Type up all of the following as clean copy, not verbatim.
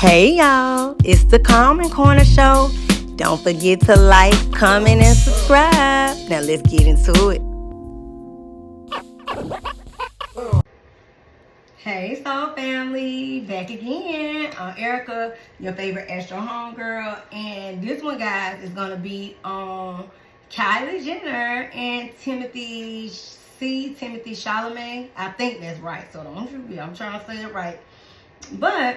Hey y'all, it's the Calm Corner Show. Don't forget to like, comment, and subscribe. Now let's get into it. Hey Soul Family, back again. I'm Erica, your favorite Astro homegirl, and this one, guys, is gonna be on Kylie Jenner and Timothee Chalamet. I think that's right, so don't you be. I'm trying to say it right, but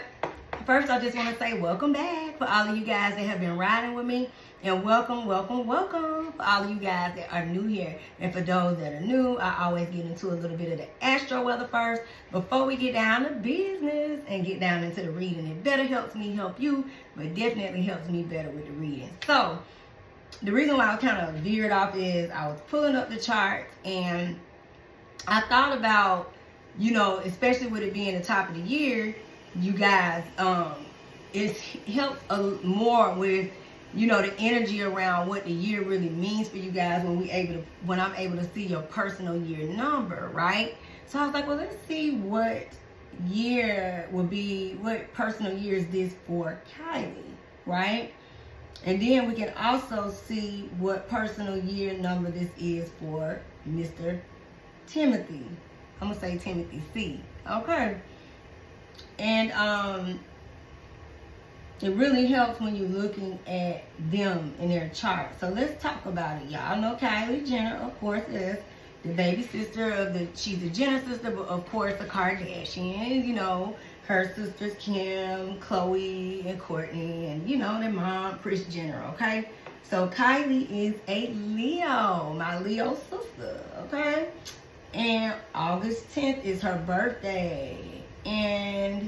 first, I just want to say welcome back for all of you guys that have been riding with me. And welcome for all of you guys that are new here. And for those that are new, I always get into a little bit of the astro weather first before we get down to business and get down into the reading. It better helps me help you, but definitely helps me better with the reading. So, the reason why I kind of veered off is I was pulling up the charts and I thought about, especially with it being the top of the year, you guys, it helps more with, the energy around what the year really means for you guys when I'm able to see your personal year number, right? So I was like, well, let's see what personal year is this for Kylie, right? And then we can also see what personal year number this is for Mr. Timothee. I'm gonna say Timothy C. Okay. And it really helps when you're looking at them in their chart. So let's talk about it. Y'all know Kylie Jenner, of course, is the baby sister she's the Jenner sister, but of course the Kardashians, her sisters Kim, Khloe, and Kourtney, and their mom, Kris Jenner, okay? So Kylie is a Leo, my Leo sister, okay? And August 10th is her birthday. And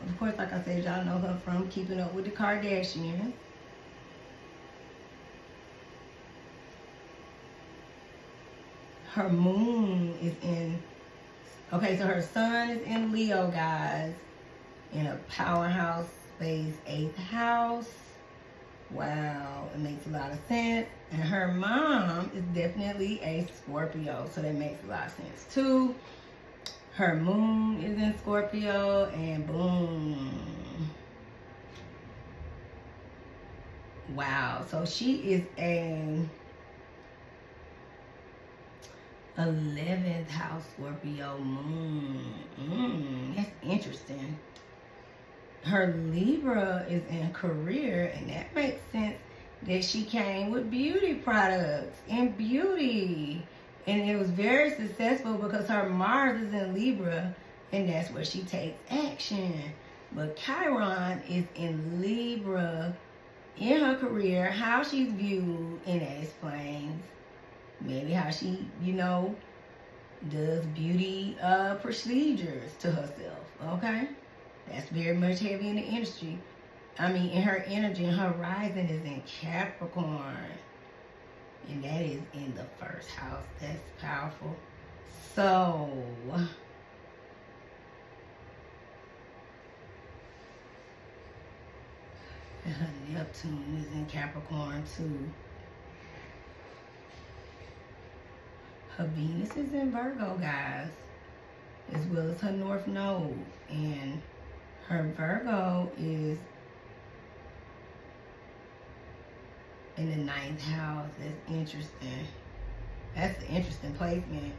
of course, like I said, y'all know her from Keeping Up with the Kardashians. Her moon is so her sun is in Leo, guys, in a powerhouse space, 8th house. Wow, it makes a lot of sense. And her mom is definitely a Scorpio, so that makes a lot of sense too. Her moon is in Scorpio, and boom. Wow, so she is a 11th house Scorpio moon. That's interesting. Her Libra is in career, and that makes sense that she came with beauty products and beauty. And it was very successful because her Mars is in Libra, and that's where she takes action. But Chiron is in Libra in her career, how she's viewed, and that explains maybe how she, does beauty procedures to herself, okay? That's very much heavy in the industry. In her energy, and her rising is in Capricorn. And that is in the first house. That's powerful. So, her Neptune is in Capricorn too. Her Venus is in Virgo, guys, as well as her North Node. And her Virgo is in the 9th house. That's interesting. That's an interesting placement.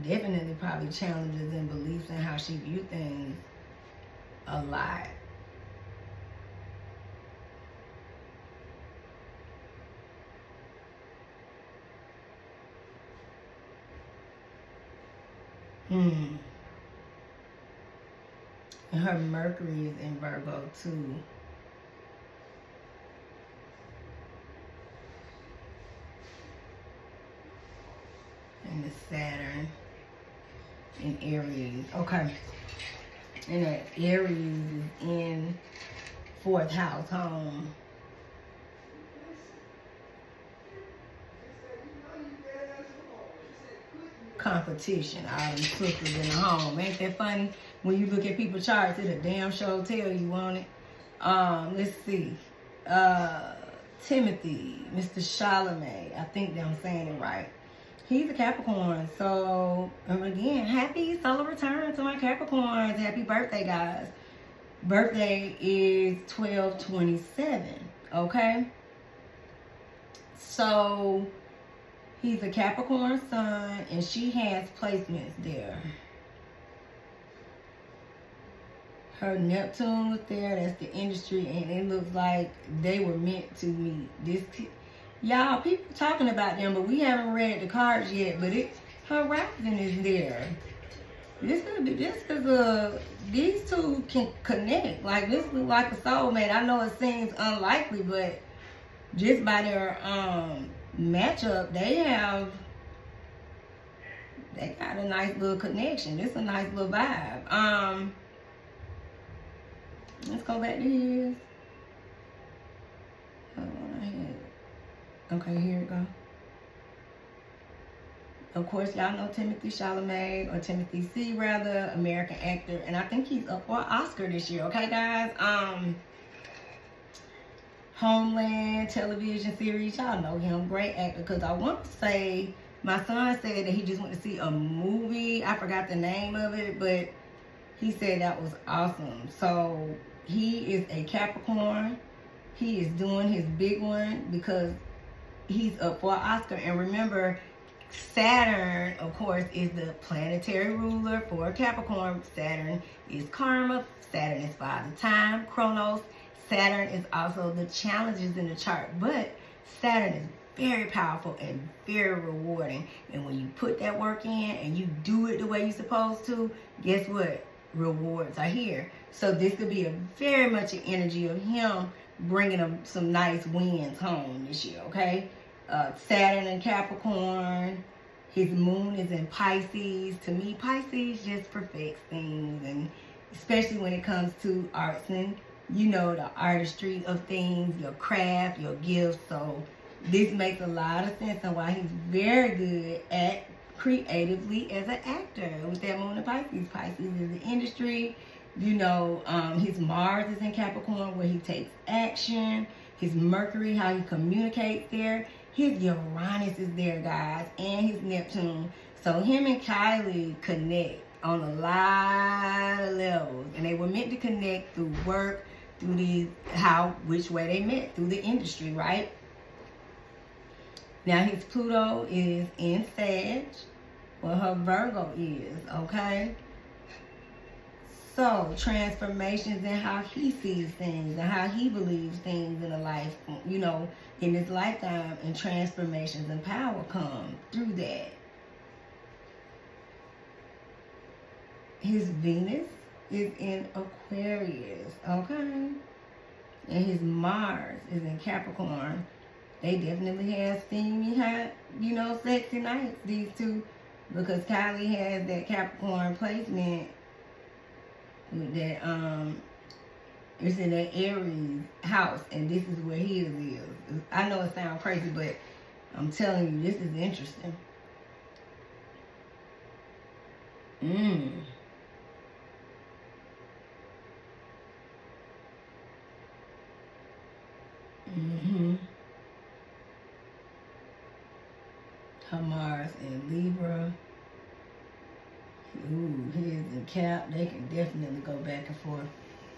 Definitely probably challenges and beliefs in how she views things a lot. And her Mercury is in Virgo too. And the Saturn in Aries. Okay. And that Aries is in 4th house home. Competition, all them sisters in the home. Ain't that funny? When you look at people's charts, it'll damn sure tell you, won't it? Let's see. Timothee, Mr. Chalamet. I think that I'm saying it right. He's a Capricorn. So, again, happy solar return to my Capricorns. Happy birthday, guys. Birthday is 12/27. Okay? So, he's a Capricorn sun, and she has placements there. Her Neptune was there. That's the industry, and it looks like they were meant to meet. Y'all, people talking about them, but we haven't read the cards yet. But her rising is there. This could be just because these two can connect. Like, this looks like a soulmate. I know it seems unlikely, but just by their matchup, they got a nice little connection. This is a nice little vibe. Let's go back to his. Hold on, I had it. Okay, here it go. Of course, y'all know Timothee Chalamet, or Timothy C. rather, American actor, and I think he's up for an Oscar this year. Okay, guys. Homeland television series, y'all know him, great actor. Because I want to say, my son said that he just went to see a movie. I forgot the name of it, but he said that was awesome. So he is a Capricorn. He is doing his big one because he's up for an Oscar. And remember, Saturn, of course, is the planetary ruler for Capricorn. Saturn is karma. Saturn is Father Time, Chronos. Saturn is also the challenges in the chart. But Saturn is very powerful and very rewarding. And when you put that work in and you do it the way you're supposed to, guess what? Rewards are here. So this could be very much an energy of him bringing them some nice wins home this year, okay? Saturn in Capricorn. His moon is in Pisces. To me, Pisces just perfects things, and especially when it comes to arts and, you know, the artistry of things, your craft, your gifts. So this makes a lot of sense on why he's very good at creatively as an actor with that moon in Pisces. Pisces is the industry. You know, his Mars is in Capricorn, where he takes action. His Mercury, how he communicates there. His Uranus is there, guys, and his Neptune. So him and Kylie connect on a lot of levels, and they were meant to connect through work, through which way they met, through the industry, right? Now his Pluto is in Sag, where her Virgo is, okay? So, transformations in how he sees things and how he believes things in a life, you know, in his lifetime, and transformations and power come through that. His Venus is in Aquarius, okay? And his Mars is in Capricorn. They definitely have steamy, hot, you know, sexy nights, these two, because Kylie has that Capricorn placement with that, it's in that Aries house, and this is where his is. I know it sounds crazy, but I'm telling you, this is interesting. Her Mars in Libra. Ooh, his and Cap, they can definitely go back and forth.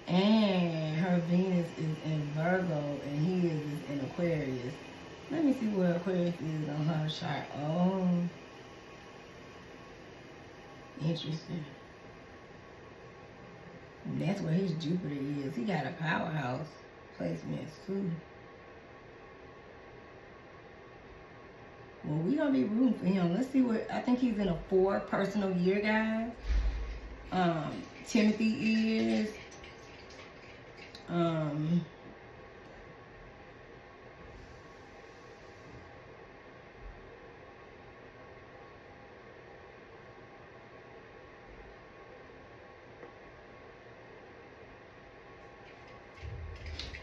And her Venus is in Virgo, and his is in Aquarius. Let me see where Aquarius is on her chart. Oh, interesting. And that's where his Jupiter is. He got a powerhouse placement too. Well, we gonna be rooting for him. Let's see what, I think he's in a 4 personal year, guys. Timothy is.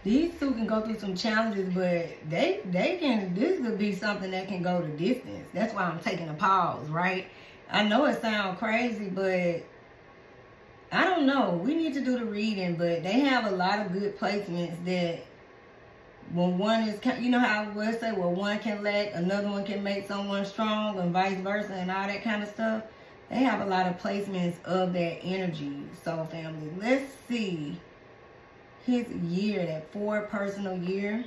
These two can go through some challenges, but they can, this could be something that can go the distance. That's why I'm taking a pause, right? I know it sounds crazy, but I don't know. We need to do the reading, but they have a lot of good placements that when one is, you know how we'll say, well, one can lack, another one can make someone strong, and vice versa, and all that kind of stuff. They have a lot of placements of that energy. So, family, let's see his year, that 4 personal year.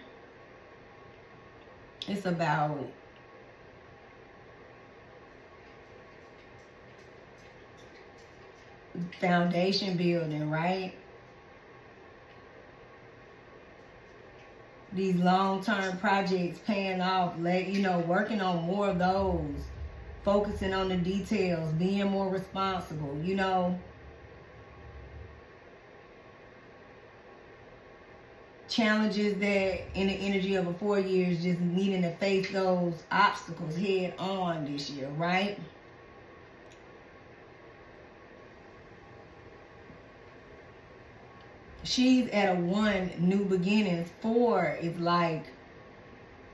It's about foundation building, right? These long-term projects paying off, working on more of those, focusing on the details, being more responsible, challenges that in the energy of a 4 years, just needing to face those obstacles head on this year, right? She's at a 1, new beginnings. 4 is like,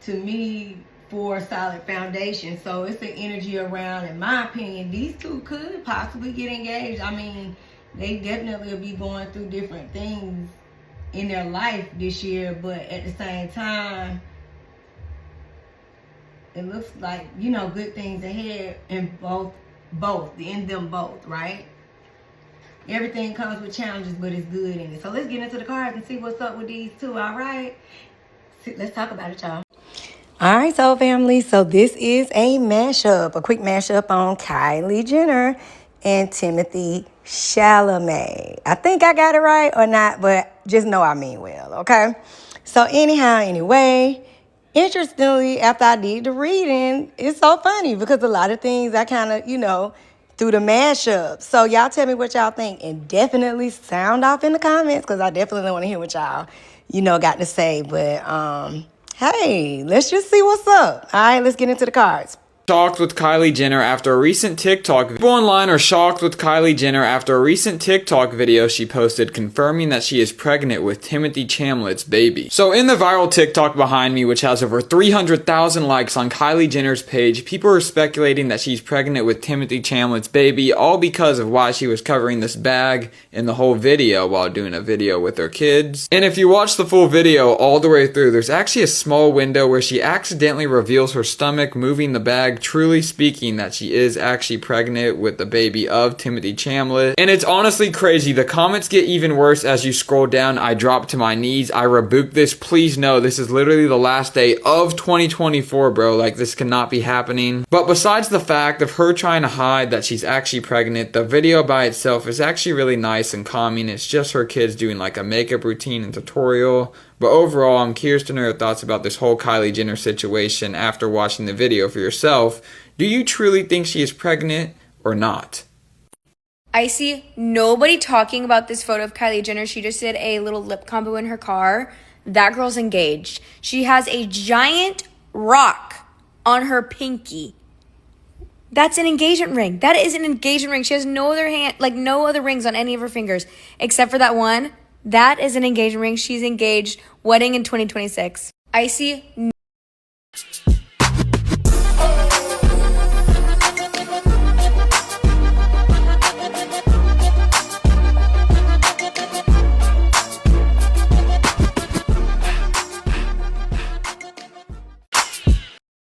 to me, 4 solid foundation. So it's the energy around, in my opinion, these two could possibly get engaged. I mean, they definitely will be going through different things in their life this year, but at the same time, it looks like, good things ahead in them both, right? Everything comes with challenges, but it's good in it. So let's get into the cards and see what's up with these two, all right? Let's talk about it, y'all. All right, so family, so this is a mashup, a quick mashup on Kylie Jenner and Timothee Chalamet. I think I got it right or not, but just know I mean well, okay? So anyway, interestingly, after I did the reading, it's so funny because a lot of things I kind of, through the mashup. So y'all tell me what y'all think and definitely sound off in the comments because I definitely want to hear what y'all, got to say. But, hey, let's just see what's up. All right, let's get into the cards. Shocked with Kylie Jenner after a recent TikTok. People online are shocked with Kylie Jenner after a recent TikTok video she posted confirming that she is pregnant with Timothee Chalamet's baby. So in the viral TikTok behind me, which has over 300,000 likes on Kylie Jenner's page, people are speculating that she's pregnant with Timothee Chalamet's baby, all because of why she was covering this bag in the whole video while doing a video with her kids. And if you watch the full video all the way through, there's actually a small window where she accidentally reveals her stomach moving the bag, truly speaking that she is actually pregnant with the baby of Timothee Chalamet. And it's honestly crazy. The comments get even worse as you scroll down. I drop to my knees. I rebuke this. Please know this is literally the last day of 2024, bro. Like, this cannot be happening. But besides the fact of her trying to hide that she's actually pregnant, the video by itself is actually really nice and calming. It's just her kids doing like a makeup routine and tutorial. But overall, I'm curious to know your thoughts about this whole Kylie Jenner situation after watching the video for yourself. Do you truly think she is pregnant or not? I see nobody talking about this photo of Kylie Jenner. She just did a little lip combo in her car. That girl's engaged. She has a giant rock on her pinky. That's an engagement ring. That is an engagement ring. She has no other rings on any of her fingers except for that one. That is an engagement ring. She's engaged. Wedding in 2026. I see.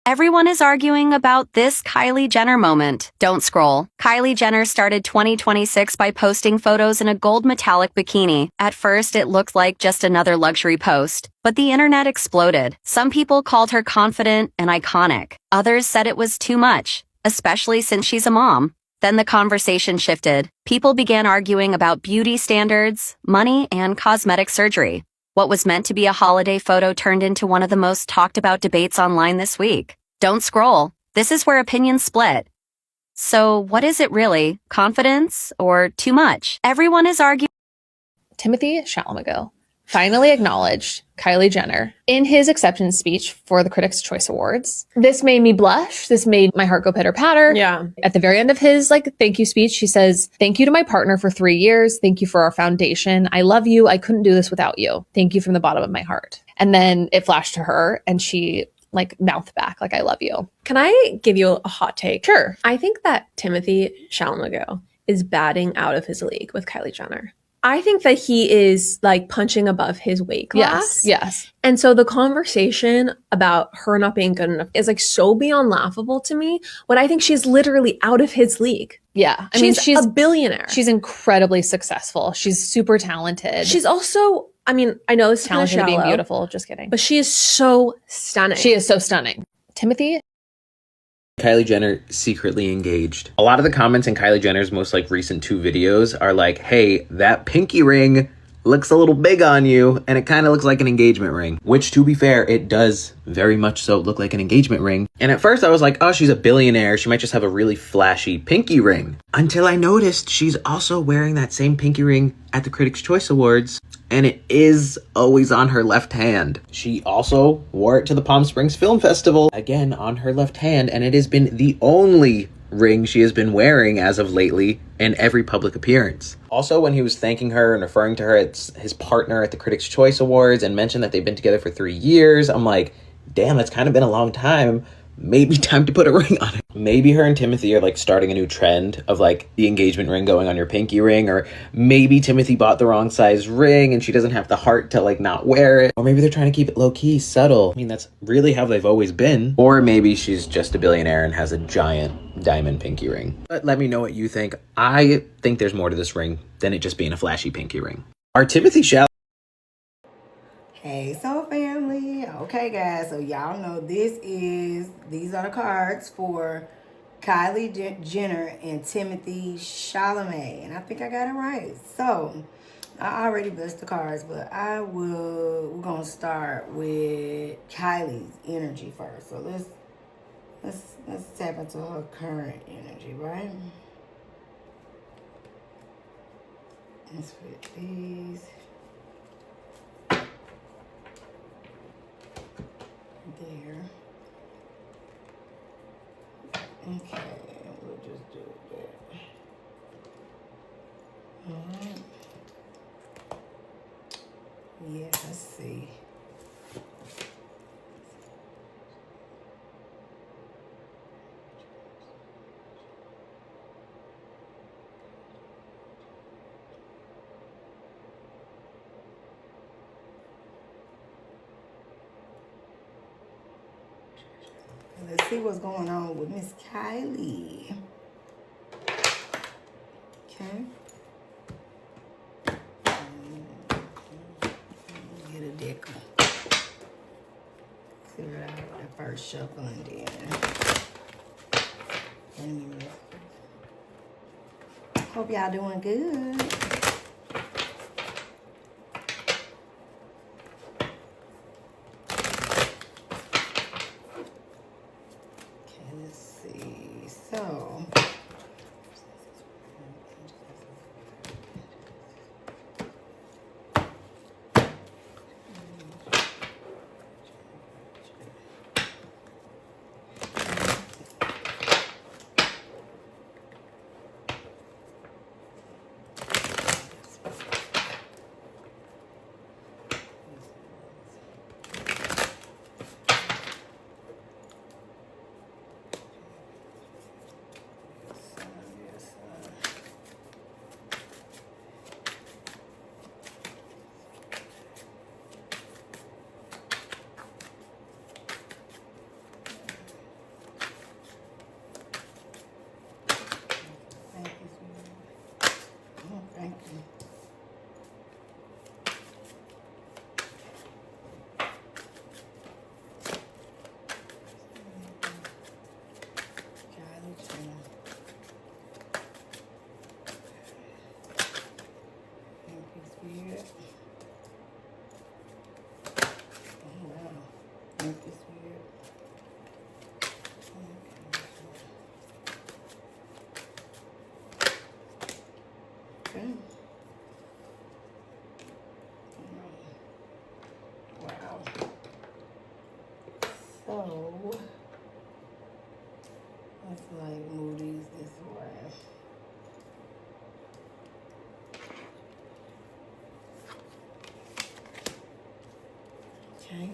Everyone is arguing about this Kylie Jenner moment. Don't scroll. Kylie Jenner started 2026 by posting photos in a gold metallic bikini. At first, it looked like just another luxury post, but the internet exploded. Some people called her confident and iconic. Others said it was too much, especially since she's a mom. Then the conversation shifted. People began arguing about beauty standards, money, and cosmetic surgery. What was meant to be a holiday photo turned into one of the most talked about debates online this week. Don't scroll. This is where opinions split. So what is it really? Confidence or too much? Everyone is arguing. Timothee Chalamet finally acknowledged Kylie Jenner in his acceptance speech for the Critics' Choice Awards. This made me blush. This made my heart go pitter-patter. Yeah. At the very end of his thank you speech, he says, "Thank you to my partner for 3 years. Thank you for our foundation. I love you. I couldn't do this without you. Thank you from the bottom of my heart." And then it flashed to her and she mouthed back, "I love you." Can I give you a hot take? Sure. I think that Timothee Chalamet is batting out of his league with Kylie Jenner. I think that he is like punching above his weight class. Yes. And so the conversation about her not being good enough is like so beyond laughable to me when I think she's literally out of his league. Yeah. I She's a billionaire. She's incredibly successful. She's super talented. She's also, I mean, I know this is talented kind of at being shallow, beautiful. Just kidding. but she is so stunning. She is so stunning. Timothy? Kylie Jenner secretly engaged. A lot of the comments in Kylie Jenner's most like recent 2 videos are like, hey, that pinky ring looks a little big on you and it kind of looks like an engagement ring. Which, to be fair, it does very much so look like an engagement ring. And at first I was like, oh, she's a billionaire. She might just have a really flashy pinky ring. Until I noticed she's also wearing that same pinky ring at the Critics' Choice Awards. And it is always on her left hand. She also wore it to the Palm Springs Film Festival, again on her left hand, and it has been the only ring she has been wearing as of lately in every public appearance. Also, when he was thanking her and referring to her as his partner at the Critics' Choice Awards and mentioned that they've been together for 3 years, I'm like, damn, that's kind of been a long time. Maybe time to put a ring on it. Maybe her and Timothee are like starting a new trend of like the engagement ring going on your pinky ring, or maybe Timothee bought the wrong size ring and she doesn't have the heart to like not wear it. Or maybe they're trying to keep it low key, subtle. I mean, that's really how they've always been. Or maybe she's just a billionaire and has a giant diamond pinky ring. But let me know what you think. I think there's more to this ring than it just being a flashy pinky ring. Our Timothee Chalamet. Hey, so family. Okay, guys. So y'all know these are the cards for Kylie Jenner and Timothee Chalamet. And I think I got it right. So I already blessed the cards, but we're going to start with Kylie's energy first. So let's tap into her current energy, right? Let's put these there. Okay, we'll just do that. Alright. Yeah, let's see. Let's see what's going on with Miss Kylie. Okay. Get a deck. Clear it out the first shuffle and then. Hope y'all doing good. So, thank you. Wow. So let's like move these this way. Okay.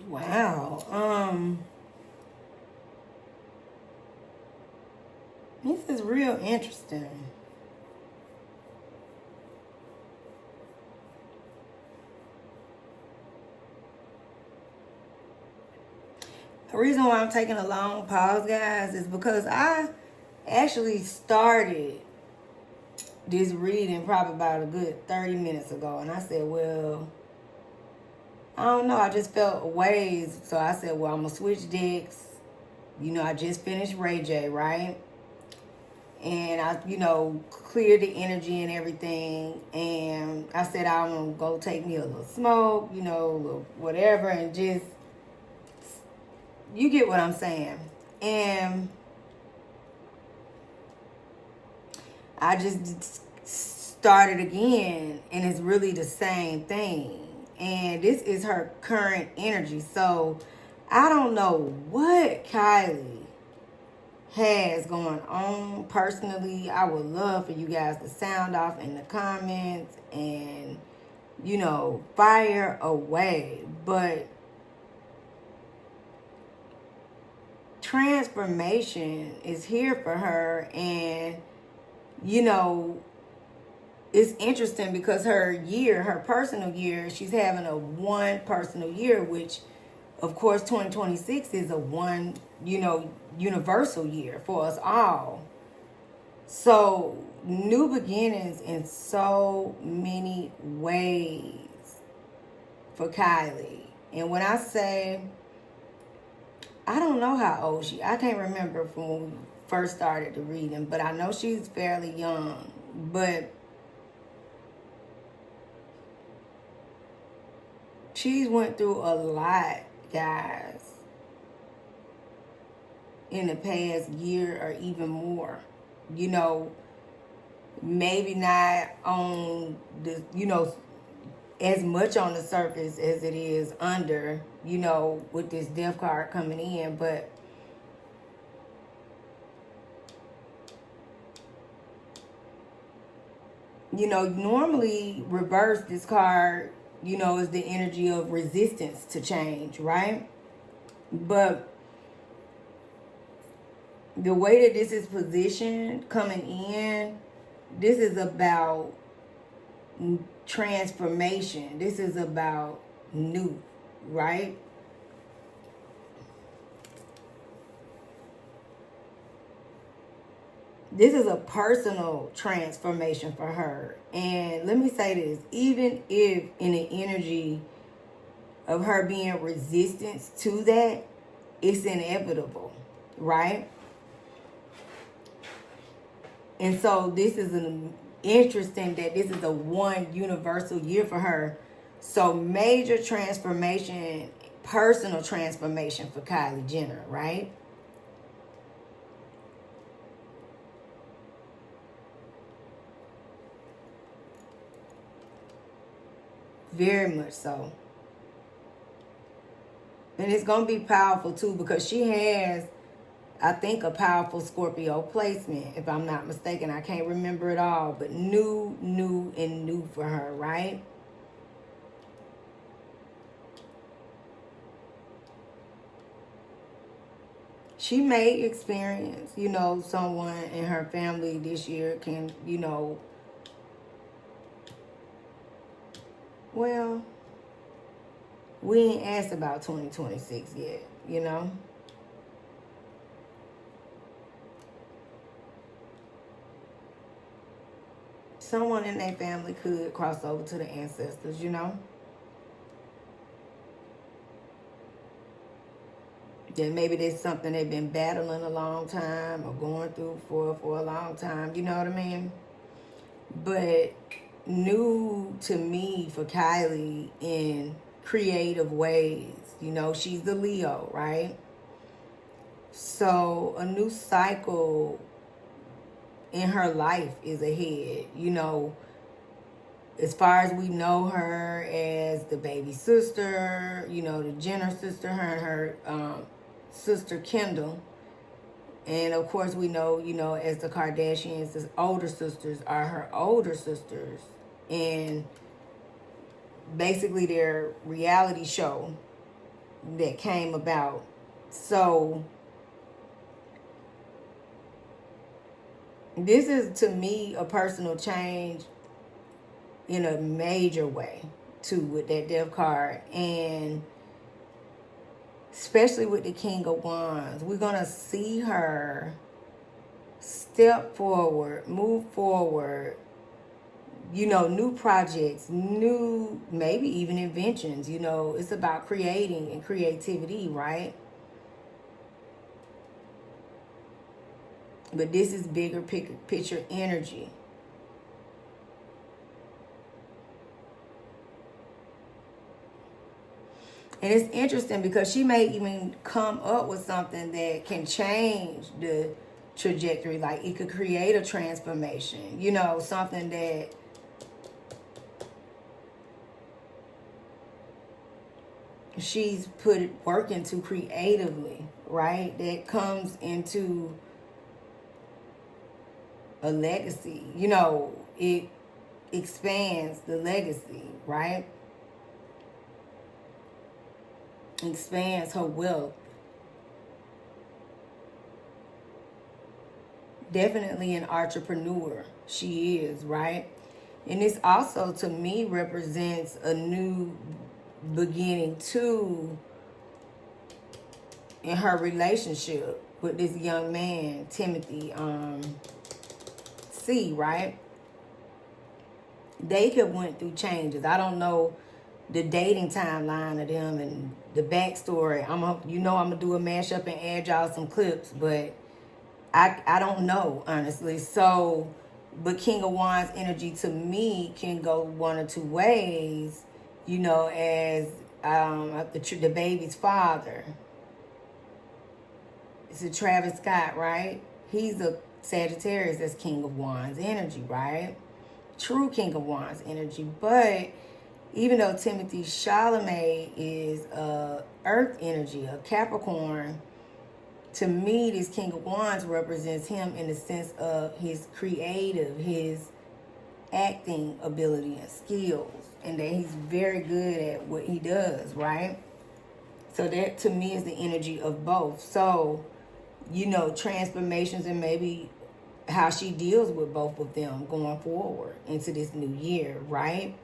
Wow. This is real interesting. The reason why I'm taking a long pause, guys, is because I actually started this reading probably about a good 30 minutes ago. And I said, well, I don't know. I just felt a ways. So I said, well, I'm going to switch decks. You know, I just finished Ray J, right? And I, you know, cleared the energy and everything. And I said, I'm going to go take me a little smoke, you know, a little whatever. And just, you get what I'm saying. And I just started again. And it's really the same thing. And this is her current energy. So I don't know what Kylie has going on personally. I would love for you guys to sound off in the comments and, you know, fire away. But transformation is here for her. And, you know, it's interesting because her personal year, she's having a one personal year, which of course 2026 is a one, you know, universal year for us all. So new beginnings in so many ways for Kylie. And when I say, I don't know how old I can't remember from when we first started to reading, but I know she's fairly young. But she's went through a lot, guys, in the past year or even more. You know, maybe not on the, you know, as much on the surface as it is under, you know, with this death card coming in. But you know, normally reverse this card, you know, is the energy of resistance to change, right? But the way that this is positioned coming in, this is about transformation. This is about new, right? This is a personal transformation for her. And let me say this, even if in the energy of her being resistance to that, it's inevitable, right? And so this is an interesting that this is a one universal year for her. So major transformation, personal transformation for Kylie Jenner, right? Very much so. And it's going to be powerful too because she has, I think, a powerful Scorpio placement, if I'm not mistaken. I can't remember it all, but new for her, right? She may experience, you know, someone in her family this year can, you know, well, we ain't asked about 2026 yet, you know? someone in their family could cross over to the ancestors, you know. Then maybe there's something they've been battling a long time or going through for a long time, you know what I mean? But new to me for Kylie in creative ways. You know, she's a Leo, right? So a new cycle in her life is ahead. You know, as far as we know her as the baby sister, you know, the Jenner sister, her and her sister Kendall. And of course we know, you know, as the Kardashians, the older sisters are her older sisters. And basically their reality show that came about. So this is, to me, a personal change in a major way too, with that death card. And especially with the King of Wands, we're gonna see her step forward, move forward, you know, new projects, new, maybe even inventions. You know, it's about creating and creativity, right? But this is bigger picture energy. And it's interesting because she may even come up with something that can change the trajectory. Like it could create a transformation, you know, something that she's put work into creatively, right? That comes into a legacy. You know, it expands the legacy, right? Expands her wealth. Definitely an entrepreneur, she is, right? And this also, to me, represents a new beginning too in her relationship with this young man, Timothy C, right? They could went through changes. I don't know the dating timeline of them and the backstory. I'm gonna do a mashup and add y'all some clips, but I don't know, honestly. So, but King of Wands energy to me can go one or two ways, you know, as the baby's father. It's a Travis Scott, right? He's a Sagittarius, that's King of Wands energy, right? True King of Wands energy. But even though Timothee Chalamet is Earth energy, a Capricorn, to me, this King of Wands represents him in the sense of his creative, his acting ability and skills, and that he's very good at what he does, right? So that, to me, is the energy of both. So, you know, transformations and maybe how she deals with both of them going forward into this new year, right?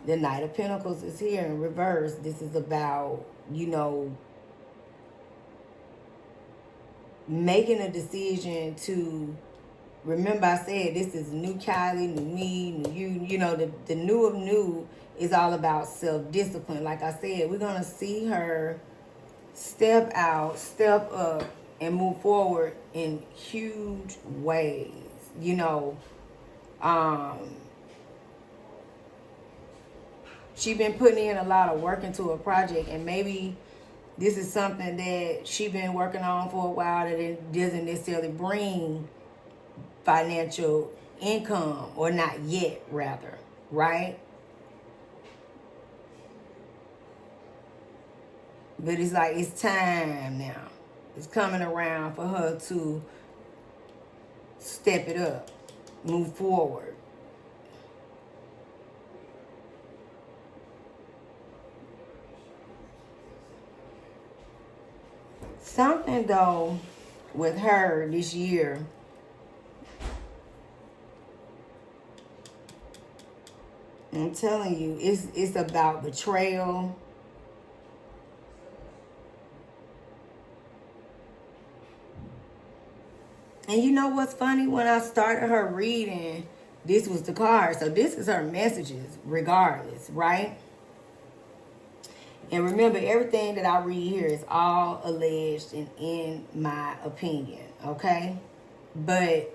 The Knight of Pentacles is here in reverse. This is about, you know, making a decision to, remember I said this is new Kylie, new me, new you. You know, the new of new is all about self-discipline. Like I said, we're going to see her step out, step up, and move forward in huge ways. You know, she been putting in a lot of work into a project, and maybe this is something that she been working on for a while that it doesn't necessarily bring financial income, or not yet, rather, right? But it's like it's time now. It's coming around for her to step it up, move forward. Something though with her this year, I'm telling you, it's about betrayal. And you know what's funny? When I started her reading, this was the card. So this is her messages regardless, right? And remember, everything that I read here is all alleged and in my opinion, okay? But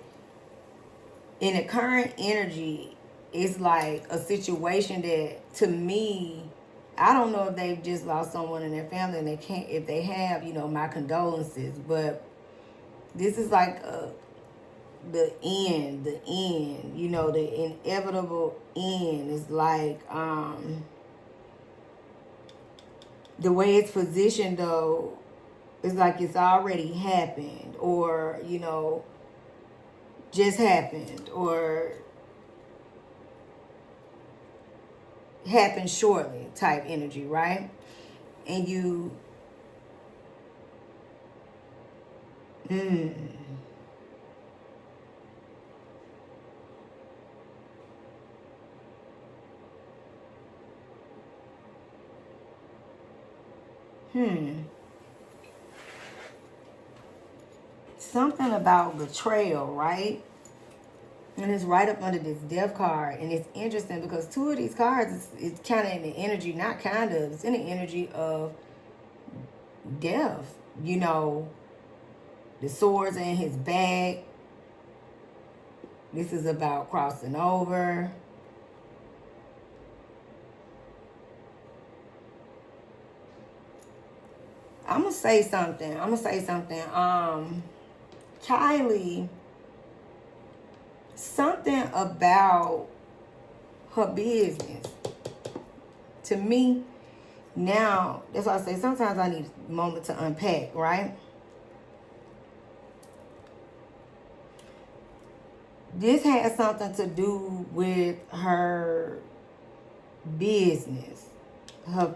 in the current energy, it's like a situation that, to me, I don't know if they've just lost someone in their family and they can't, if they have, you know, my condolences. But this is like the end, you know, the inevitable end. Is like, the way it's positioned though, it's like it's already happened, or, you know, just happened, or happened shortly type energy, right? And you, something about betrayal, right? And it's right up under this death card. And it's interesting because two of these cards, it's kind of in the energy, not kind of, it's in the energy of death. You know, the swords in his back. This is about crossing over. I'm going to say something. Kylie, something about her business. To me, now, that's why I say sometimes I need a moment to unpack, right? This has something to do with her business, her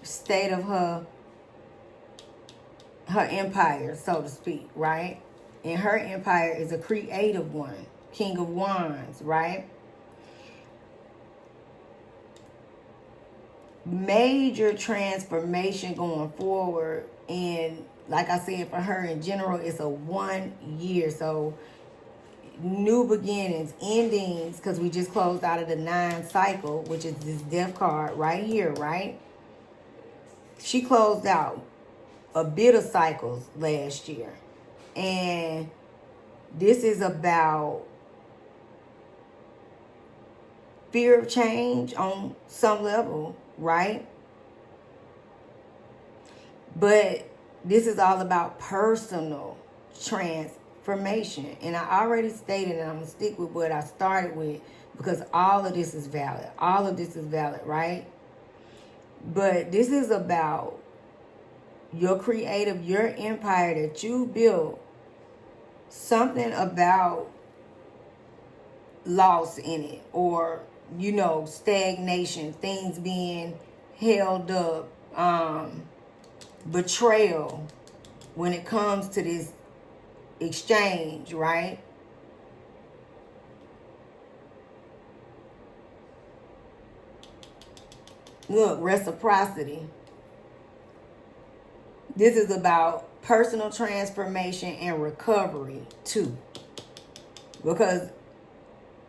state of her empire, so to speak, right? And her empire is a creative one, King of Wands, right? Major transformation going forward. And like I said, for her in general, it's a 1 year. So new beginnings, endings, because we just closed out of the 9 cycle, which is this death card right here, right? She closed out a bit of cycles last year. And this is about fear of change on some level, right? But this is all about personal transformation. And I already stated, and I'm going to stick with what I started with, because all of this is valid. All of this is valid, right? But this is about your creative, your empire that you built. Something about loss in it, or, you know, stagnation, things being held up, betrayal when it comes to this exchange, right? Look, reciprocity. This is about personal transformation and recovery too. Because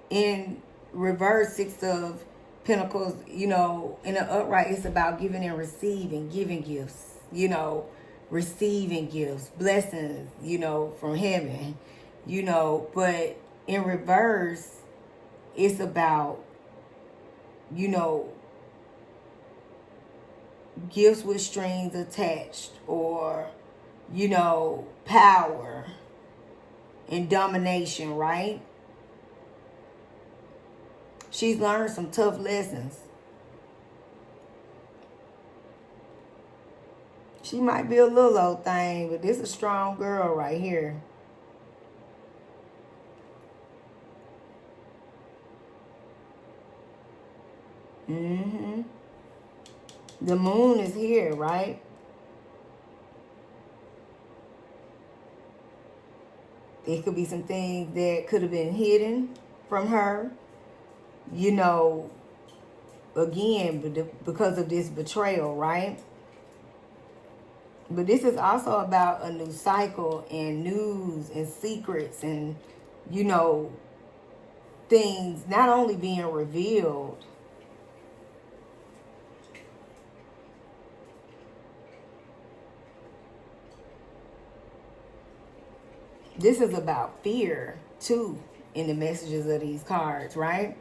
in reverse, 6 of Pentacles, you know, in the upright, it's about giving and receiving, giving gifts, you know, receiving gifts, blessings, you know, from heaven, you know. But in reverse, it's about, you know, gifts with strings attached, or, you know, power and domination, right? She's learned some tough lessons. She might be a little old thing, but this is a strong girl right here. The moon is here, right? It could be some things that could have been hidden from her, you know, again, because of this betrayal, right? But this is also about a new cycle and news and secrets and, you know, things not only being revealed, this is about fear too in the messages of these cards, right?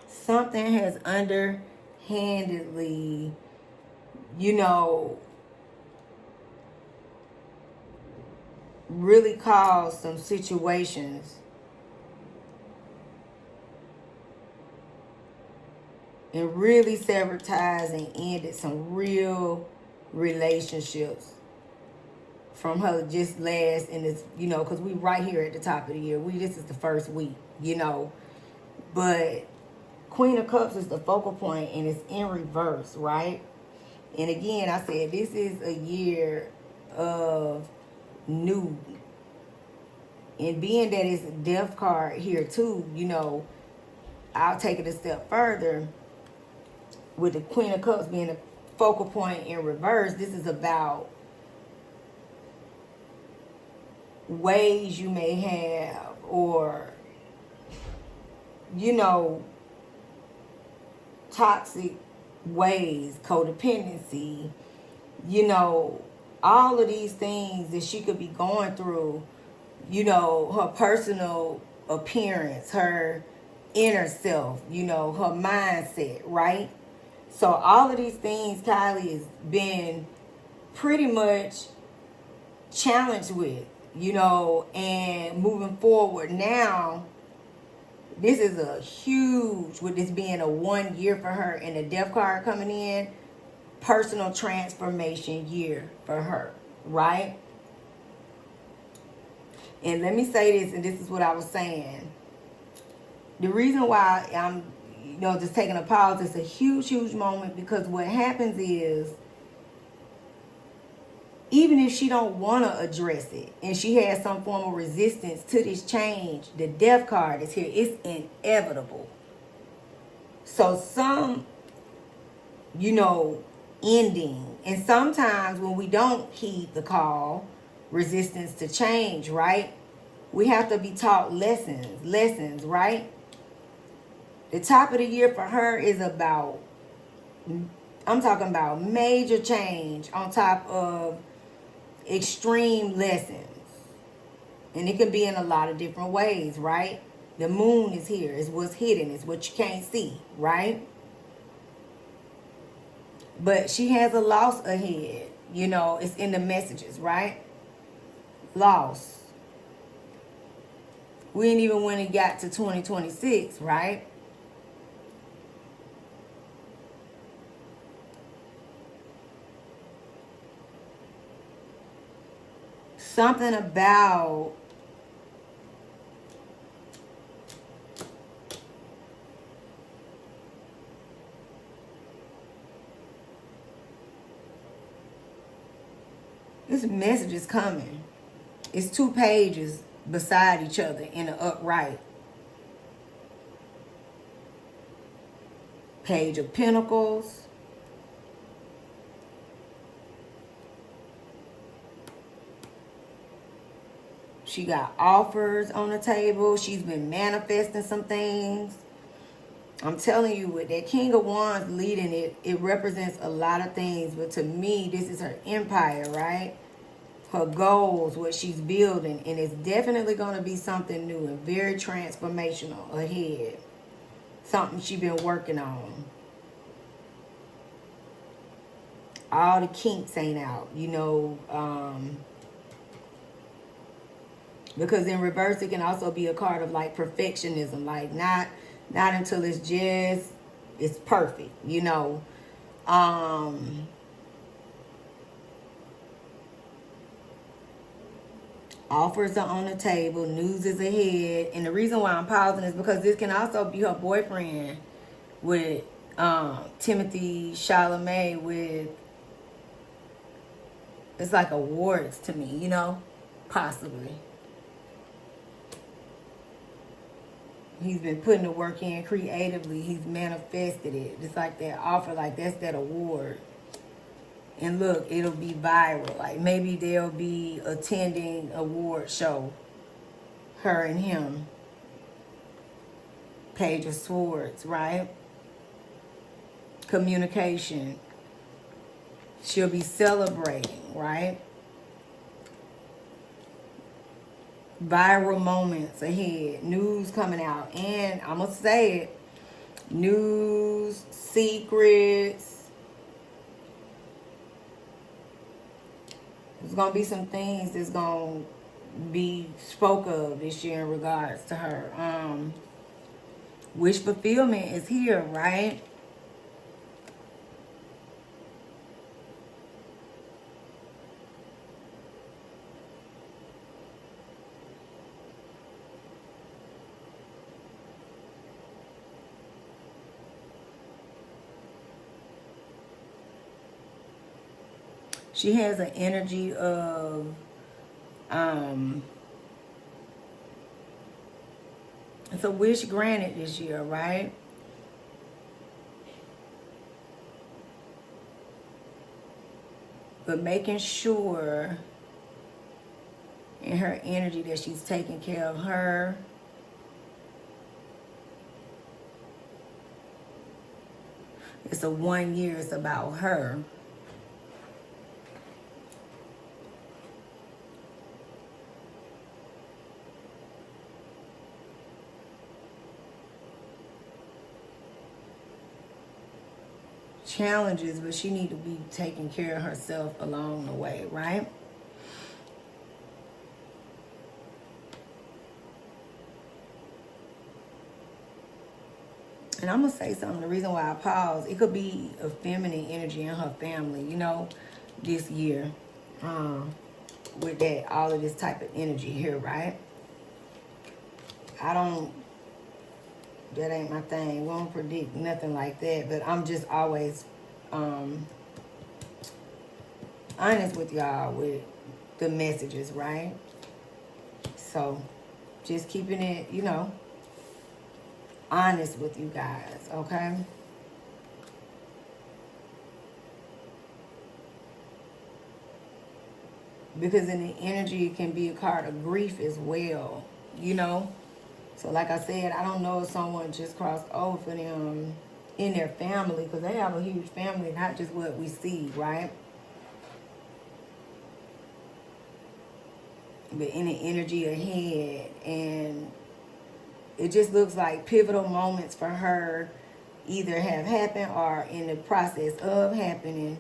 Something has underhandedly, you know, really caused some situations and really severed ties and ended some real relationships from her just last in this, you know, because we right here at the top of the year. This is the first week, you know. But Queen of Cups is the focal point and it's in reverse, right? And again, I said this is a year of new. And being that it's a death card here too, you know, I'll take it a step further. With the Queen of Cups being a focal point in reverse, this is about ways you may have, or, you know, toxic ways, codependency, you know, all of these things that she could be going through, you know, her personal appearance, her inner self, you know, her mindset, right? So all of these things Kylie has been pretty much challenged with, you know, and moving forward now, this is a huge, with this being a 1 year for her and the death card coming in, personal transformation year for her, right? And let me say this, and this is what I was saying. The reason why I'm, you know, just taking a pause, it's a huge, huge moment, because what happens is, even if she don't want to address it and she has some form of resistance to this change, the death card is here. It's inevitable. So some, you know, ending. And sometimes when we don't heed the call, resistance to change, right? We have to be taught lessons, right? The top of the year for her is about, I'm talking about major change on top of extreme lessons. And it can be in a lot of different ways, right? The moon is here. It's what's hidden. It's what you can't see, right? But she has a loss ahead. You know, it's in the messages, right? Loss. We ain't even when it got to 2026, right? Something about this message is coming. It's 2 pages beside each other in the upright. Page of Pentacles. She got offers on the table. She's been manifesting some things. I'm telling you, with that King of Wands leading it, it represents a lot of things. But to me, this is her empire, right? Her goals, what she's building. And it's definitely going to be something new and very transformational ahead. Something she's been working on. All the kinks ain't out, you know. Because in reverse, it can also be a card of like perfectionism. Like not until it's perfect, you know. Offers are on the table. News is ahead. And the reason why I'm pausing is because this can also be her boyfriend with Timothee Chalamet with, it's like awards to me, you know, possibly. He's been putting the work in creatively. He's manifested it. It's like that offer, like that's that award. And look, it'll be viral. Like maybe they'll be attending award show. Her and him. Page of Swords, right? Communication. She'll be celebrating, right? Viral moments ahead. News coming out. And I'm going to say it. News, secrets. There's going to be some things that's going to be spoke of this year in regards to her. Wish fulfillment is here, right? She has an energy of it's a wish granted this year, right? But making sure in her energy that she's taking care of her. It's a 1 year, it's about her. Challenges, but she need to be taking care of herself along the way, right? And I'm gonna say something. The reason why I pause, it could be a feminine energy in her family, you know, this year, with that all of this type of energy here, right? That ain't my thing. We don't predict nothing like that. But I'm just always honest with y'all with the messages, right? So just keeping it, you know, honest with you guys, okay? Because in the energy, it can be a card of grief as well, you know? So like I said, I don't know if someone just crossed over for them in their family, because they have a huge family, not just what we see, right? But in the energy ahead, and it just looks like pivotal moments for her either have happened or in the process of happening,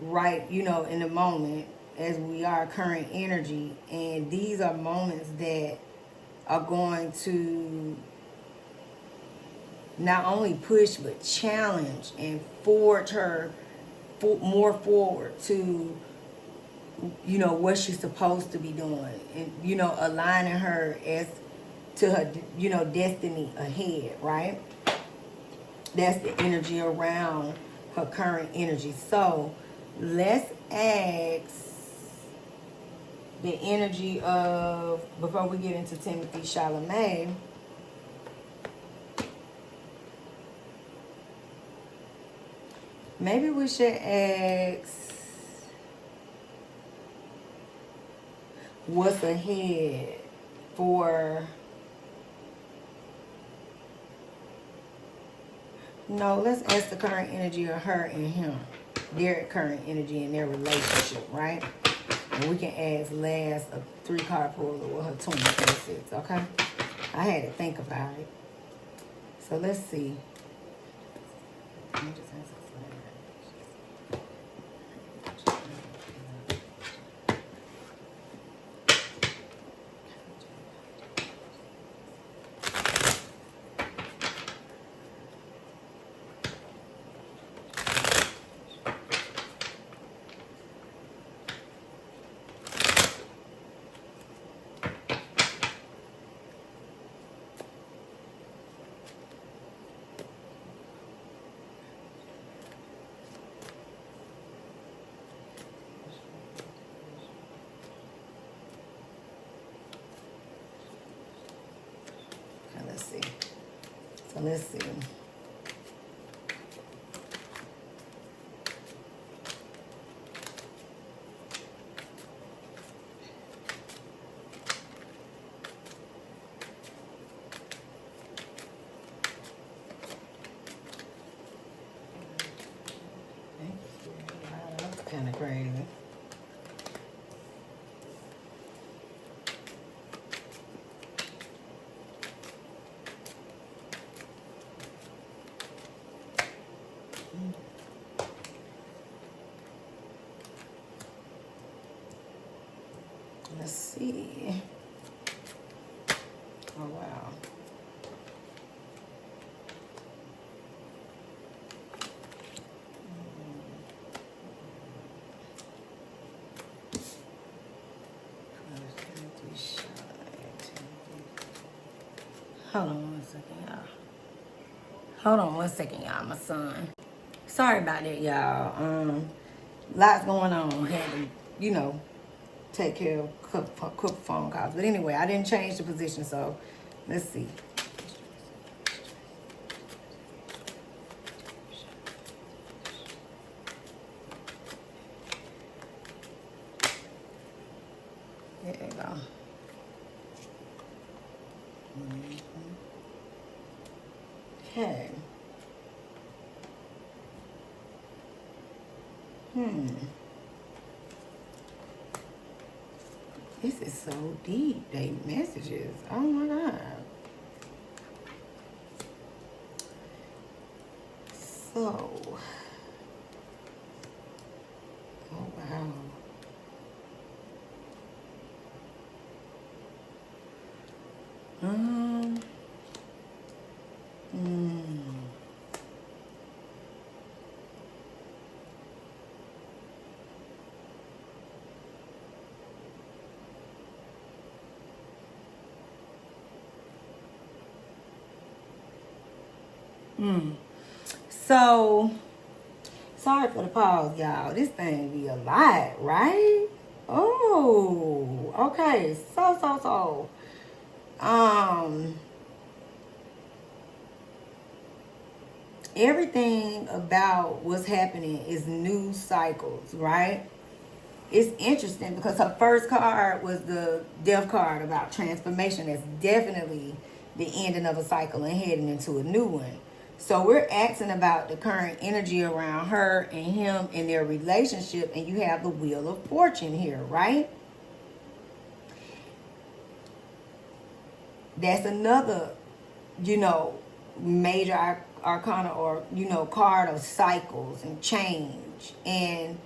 right, you know, in the moment as we are current energy. And these are moments that are going to not only push but challenge and forge her more forward to, you know, what she's supposed to be doing, and, you know, aligning her as to her, you know, destiny ahead, right? That's the energy around her current energy. So let's ask the energy of, before we get into Timothee Chalamet, maybe we should ask what's ahead for, no, let's ask the current energy of her and him, their current energy and their relationship, right? And we can ask last a 3-card pull with her 2026, okay? I had to think about it. So let's see. Let me just ask this Let's see. That's kind of crazy. Let's see. Oh, wow. Hold on one second, y'all. Hold on one second, y'all. My son. Sorry about that, y'all. Lots going on. Had to, take care of quick phone calls. But anyway, I didn't change the position, so let's see. There you go. Okay. This is so deep, they messages. Oh my God. So, oh wow. So, sorry for the pause, y'all. This thing be a lot, right? Oh, okay. So. Everything about what's happening is new cycles, right? It's interesting because her first card was the death card about transformation. That's definitely the ending of a cycle and heading into a new one. So we're asking about the current energy around her and him in their relationship, and you have the Wheel of Fortune here, right? That's another, major arcana or, card of cycles and change. And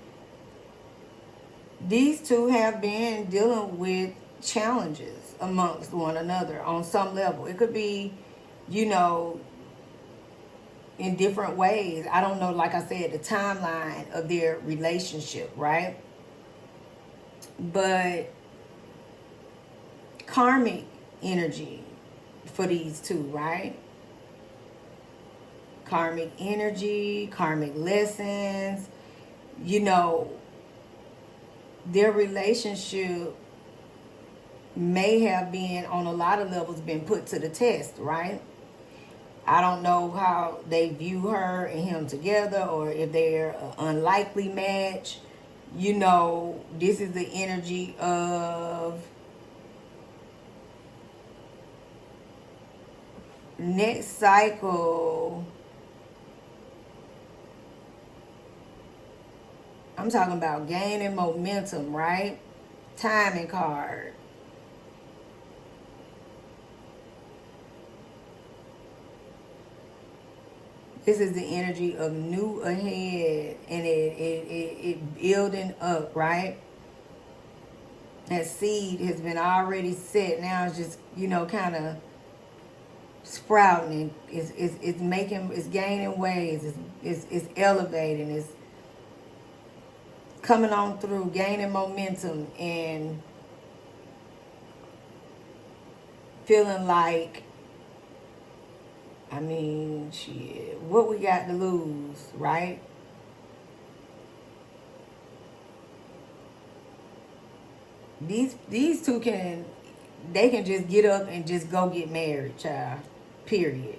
these two have been dealing with challenges amongst one another on some level. It could be, in different ways. I don't know, like I said, the timeline of their relationship, right? But karmic energy for these two, right? Karmic energy, karmic lessons, their relationship may have been on a lot of levels been put to the test, right? I don't know how they view her and him together or if they're an unlikely match. This is the energy of next cycle. I'm talking about gaining momentum, right? Timing card. This is the energy of new ahead and it building up, right? That seed has been already set. Now it's just, kind of sprouting. It's gaining waves. It's elevating. It's coming on through, gaining momentum and feeling like, shit, what we got to lose, right? These two can just get up and just go get married, child. Period.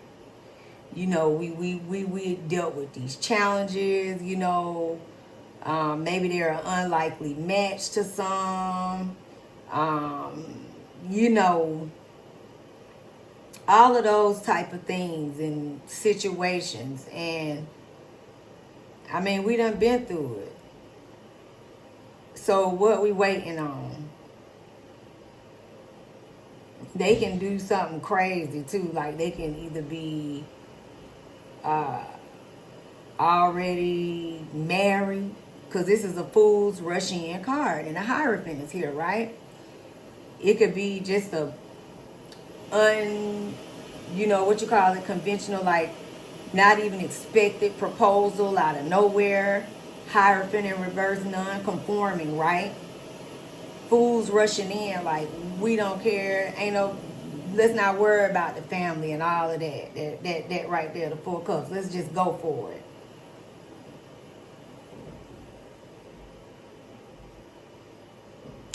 You know, we dealt with these challenges, you know. Maybe they're an unlikely match to some. You know, all of those type of things and situations. And I mean, we done been through it. So what we waiting on? They can do something crazy too. Like they can either be already married, because this is a Fool's Rush In card and a Hierophant is here, right? It could be just a you know, what you call it, conventional, like not even expected proposal out of nowhere. Hierophant in reverse, non-conforming, right? Fools rushing in like, we don't care, ain't no, let's not worry about the family and all of that right there, the 4 cups, let's just go for it.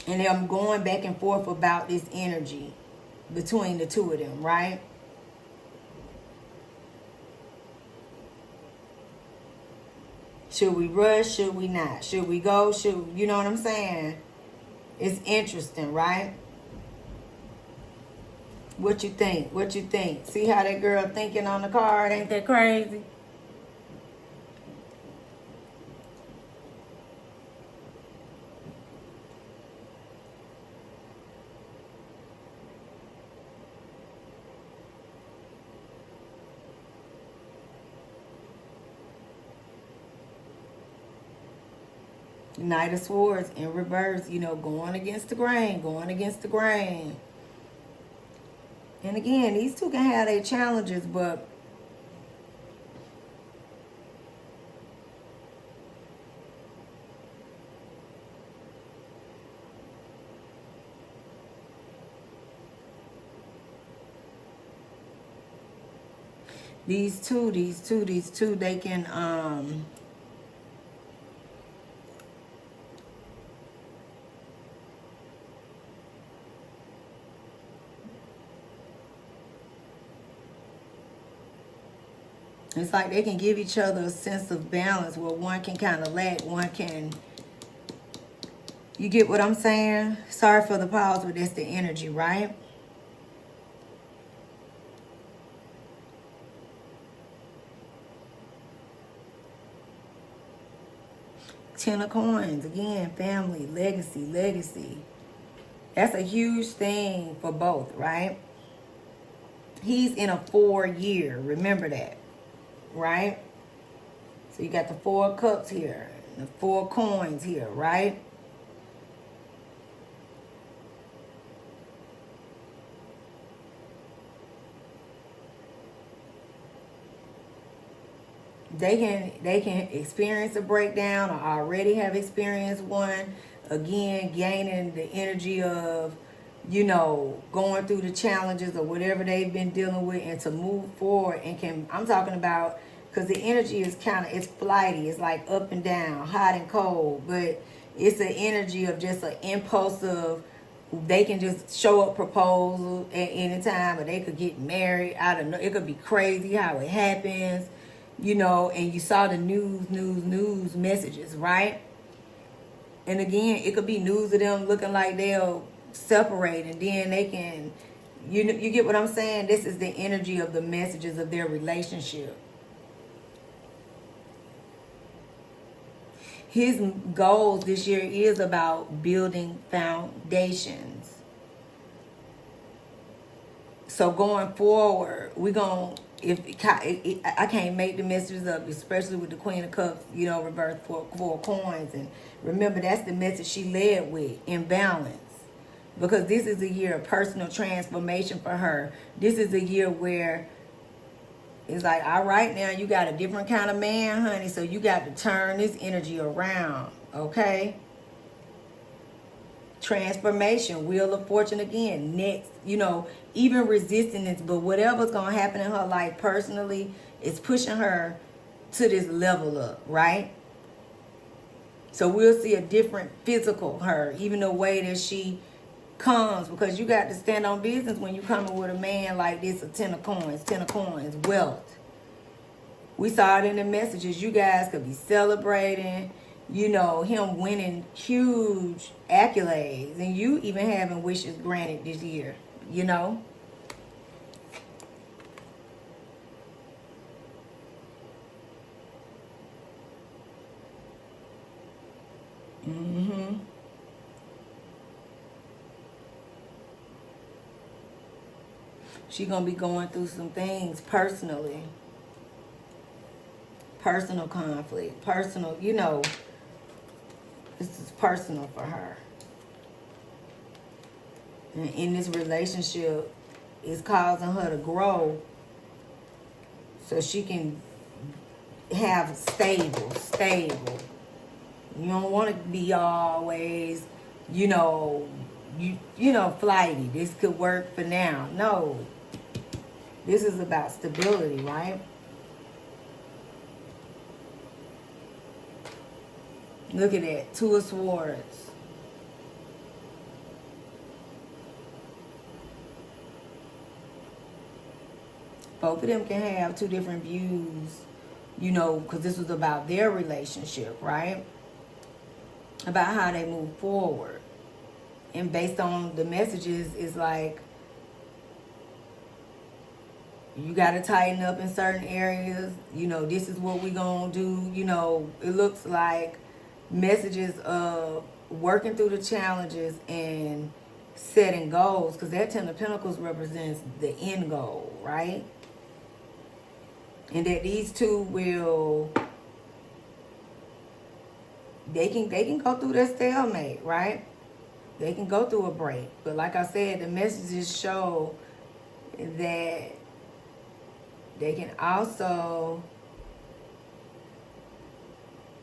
And I'm going back and forth about this energy between the two of them, right? Should we rush? Should we not? Should we go? You know what I'm saying? It's interesting, right? What you think? What you think? See how that girl thinking on the card? Ain't that crazy? Knight of Swords in reverse, you know, going against the grain, going against the grain. And again, these two can have their challenges, but these two, they can it's like they can give each other a sense of balance where one can kind of lack, one can... You get what I'm saying? Sorry for the pause, but that's the energy, right? Ten of Coins, again, family, legacy. That's a huge thing for both, right? He's in a 4-year, remember that. Right? So you got the 4 cups here, the 4 coins here, right? They can experience a breakdown or already have experienced one. Again, gaining the energy of, you know, going through the challenges or whatever they've been dealing with, and to move forward. And I'm talking about, because the energy is it's flighty, it's like up and down, hot and cold, but it's an energy of just an impulsive, they can just show up proposal at any time, or they could get married out of, it could be crazy how it happens, you know. And you saw the news messages, right? And again, it could be news of them looking like they'll separate, and then they can, you get what I'm saying? This is the energy of the messages of their relationship. His goals this year is about building foundations. So going forward, we're going to, I can't make the messages up, especially with the Queen of Cups, you know, reverse 4 coins. And remember, that's the message she led with, imbalance. Because this is a year of personal transformation for her. This is a year where it's like, all right, now you got a different kind of man, honey. So you got to turn this energy around, okay? Transformation, Wheel of Fortune again. Next, you know, even resistance, but whatever's going to happen in her life personally is pushing her to this level up, right? So we'll see a different physical her, even the way that she comes, because you got to stand on business when you coming with a man like this, a 10 of coins, wealth. We saw it in the messages. You guys could be celebrating, you know, him winning huge accolades, and you even having wishes granted this year, you know. Mm-hmm. She gonna be going through some things personally. Personal conflict. Personal, you know, this is personal for her. And in this relationship, it's causing her to grow so she can have stable. You don't want to be always, you know, flighty. This could work for now. No. This is about stability, right? Look at that. 2 of Swords. Both of them can have 2 different views, you know, because this was about their relationship, right? About how they move forward. And based on the messages, it's like, you got to tighten up in certain areas. You know, this is what we going to do. You know, it looks like messages of working through the challenges and setting goals. Because that 10 of Pentacles represents the end goal, right? And that these two will, they can go through their stalemate, right? They can go through a break. But like I said, the messages show that they can also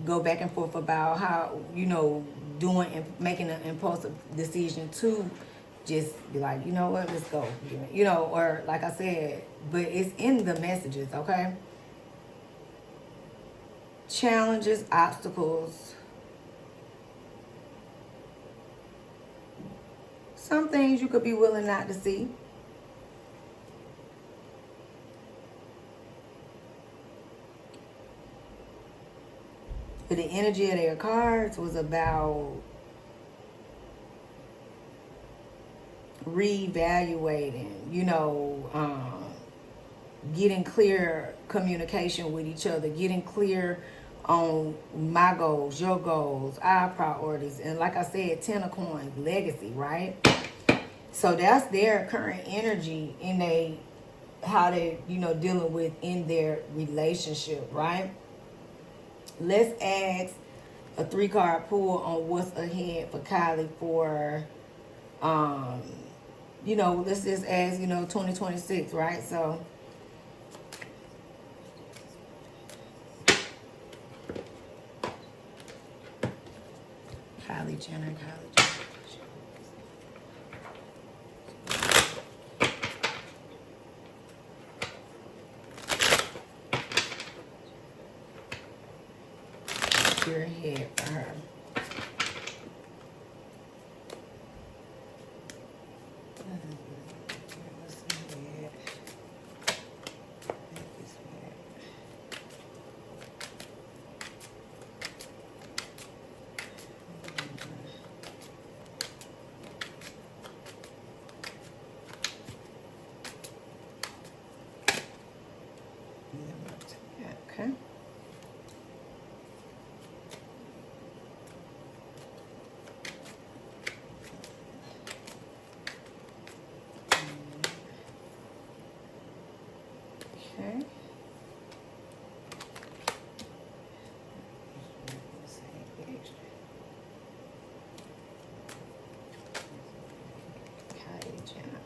go back and forth about how, you know, doing and making an impulsive decision to just be like, you know what, let's go. You know, or like I said, but it's in the messages, okay? Challenges, obstacles. Some things you could be willing not to see. But the energy of their cards was about reevaluating, you know, getting clear communication with each other, getting clear on my goals, your goals, our priorities. And like I said, 10 of Coins, legacy, right? So that's their current energy in how they, you know, dealing with in their relationship, right? Let's ask a 3-card pull on what's ahead for Kylie for, you know, let's just ask, you know, 2026, right? So, Kylie Jenner. Your head for her. Okay. Okay. Kylie Jenner.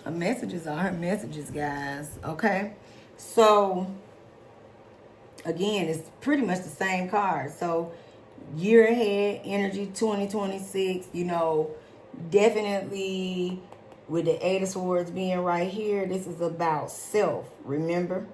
Her messages are her messages, guys. Okay. So, again, it's pretty much the same card. So, year ahead, energy 2026, you know, definitely with the 8 of Swords being right here, this is about self, remember?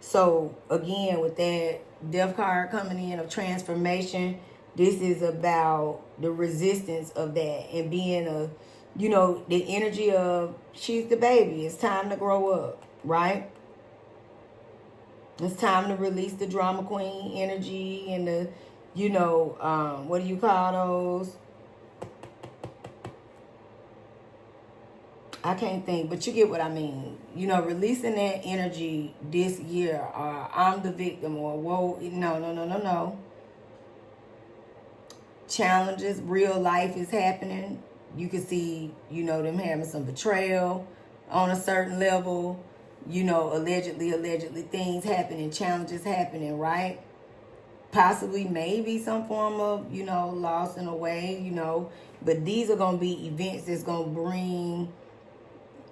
So again, with that death card coming in of transformation, this is about the resistance of that and being the energy of she's the baby. It's time to grow up, right? It's time to release the drama queen energy and the, what do you call those? I can't think, but you get what I mean. Releasing that energy this year, or I'm the victim, or whoa, no. Challenges, real life is happening. You can see, them having some betrayal on a certain level. Allegedly things happening, challenges happening, right? Possibly, maybe some form of, loss in a way, but these are going to be events that's going to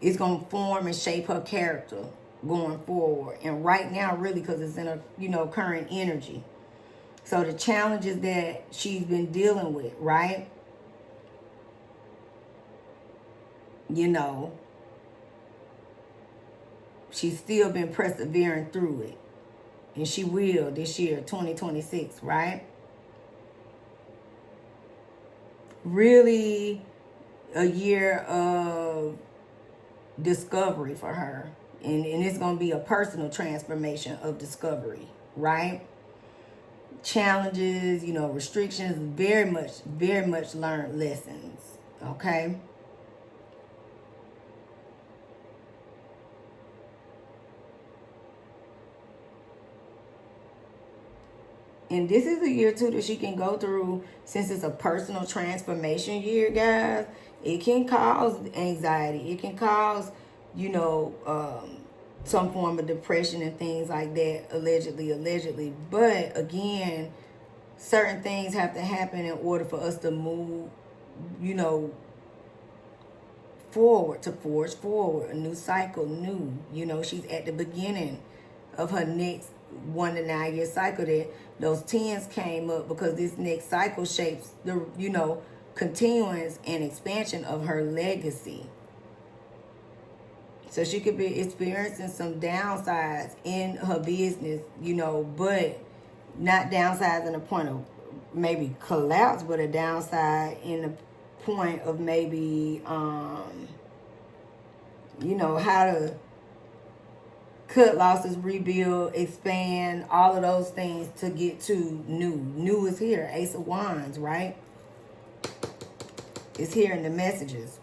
it's going to form and shape her character going forward. And right now, really, because it's in a, current energy. So the challenges that she's been dealing with, right? She's still been persevering through it. And she will this year, 2026, right? Really a year of discovery for her. And it's going to be a personal transformation of discovery, right? Challenges, restrictions, very much learned lessons, okay? And this is a year, too, that she can go through, since it's a personal transformation year, guys. It can cause anxiety. It can cause, some form of depression and things like that, allegedly. But, again, certain things have to happen in order for us to move, forward, to forge forward. A new cycle, she's at the beginning of her next 1 to 9 year cycle. That those 10s came up because this next cycle shapes the continuance and expansion of her legacy. So she could be experiencing some downsides in her business, but not downsides in the point of maybe collapse, but a downside in the point of maybe how to cut losses, rebuild, expand, all of those things to get to new. New is here. Ace of Wands, right? It's here in the messages.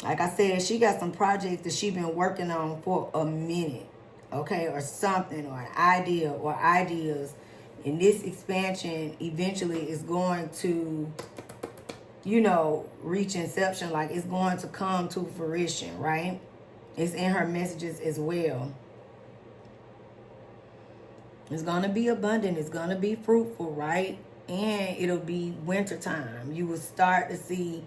Like I said, she got some projects that she's been working on for a minute, okay? Or something, or an idea, or ideas. And this expansion eventually is going to, reach inception. Like, it's going to come to fruition, right? It's in her messages as well. It's going to be abundant. It's going to be fruitful, right? And it'll be wintertime. You will start to see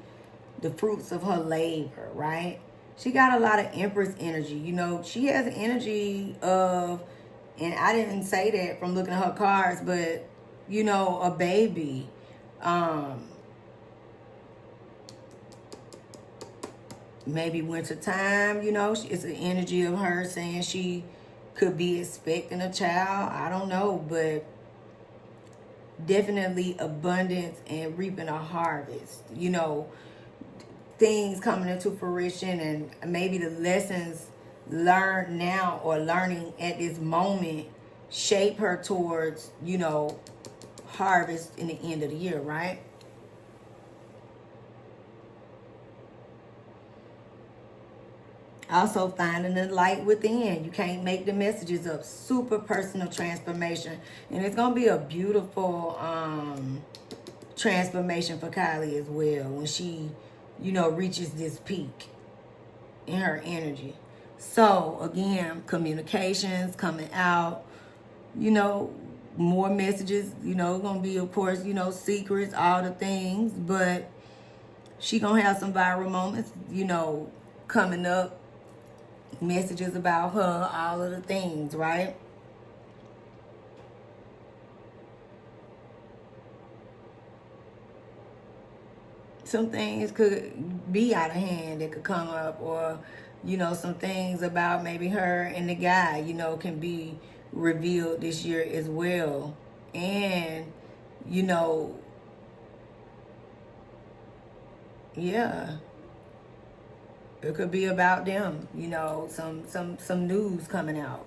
the fruits of her labor, right? She got a lot of Empress energy. She has energy of, and I didn't say that from looking at her cards, but, a baby. Maybe wintertime, it's an energy of her saying she could be expecting a child. I don't know, but definitely abundance and reaping a harvest. Things coming into fruition, and maybe the lessons learned now or learning at this moment shape her towards, harvest in the end of the year, right? Also, finding the light within. You can't make the messages up. Super personal transformation. And it's going to be a beautiful transformation for Kylie as well when she, reaches this peak in her energy. So, again, communications coming out, more messages, going to be, of course, secrets, all the things. But she going to have some viral moments, coming up. Messages about her, all of the things, right? Some things could be out of hand that could come up, or you know, some things about maybe her and the guy, you know, can be revealed this year as well. And, you know, yeah, it could be about them, you know, some news coming out.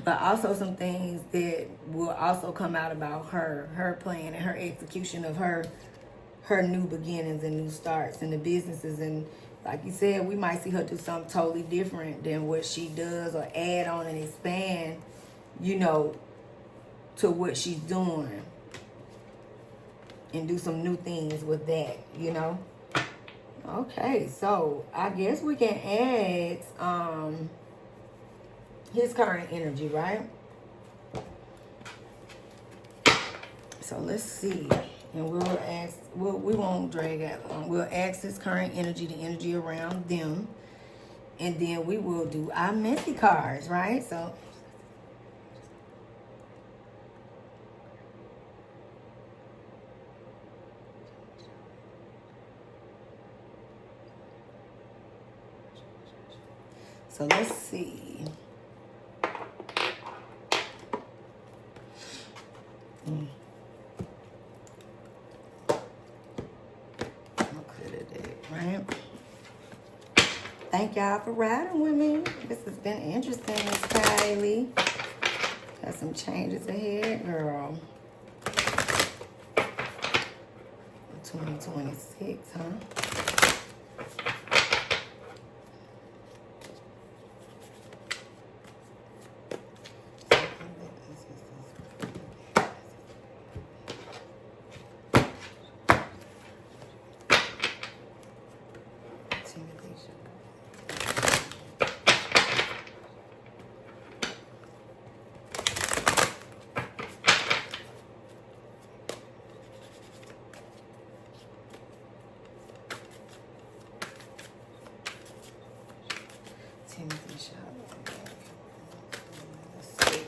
But also some things that will also come out about her plan and her execution of her new beginnings and new starts in the businesses. And like you said, we might see her do something totally different than what she does, or add on and expand, you know, to what she's doing, and do some new things with that, you know. Okay, so I guess we can add his current energy, right? So let's see. And we'll ask, we won't drag out long. We'll ask his current energy, the energy around them. And then we will do our messy cards, right? So let's see. Right? Thank y'all for riding with me. This has been interesting, Miss Kylie. Got some changes ahead, girl. 2026, huh? Timothee, Chalamet. Let's see.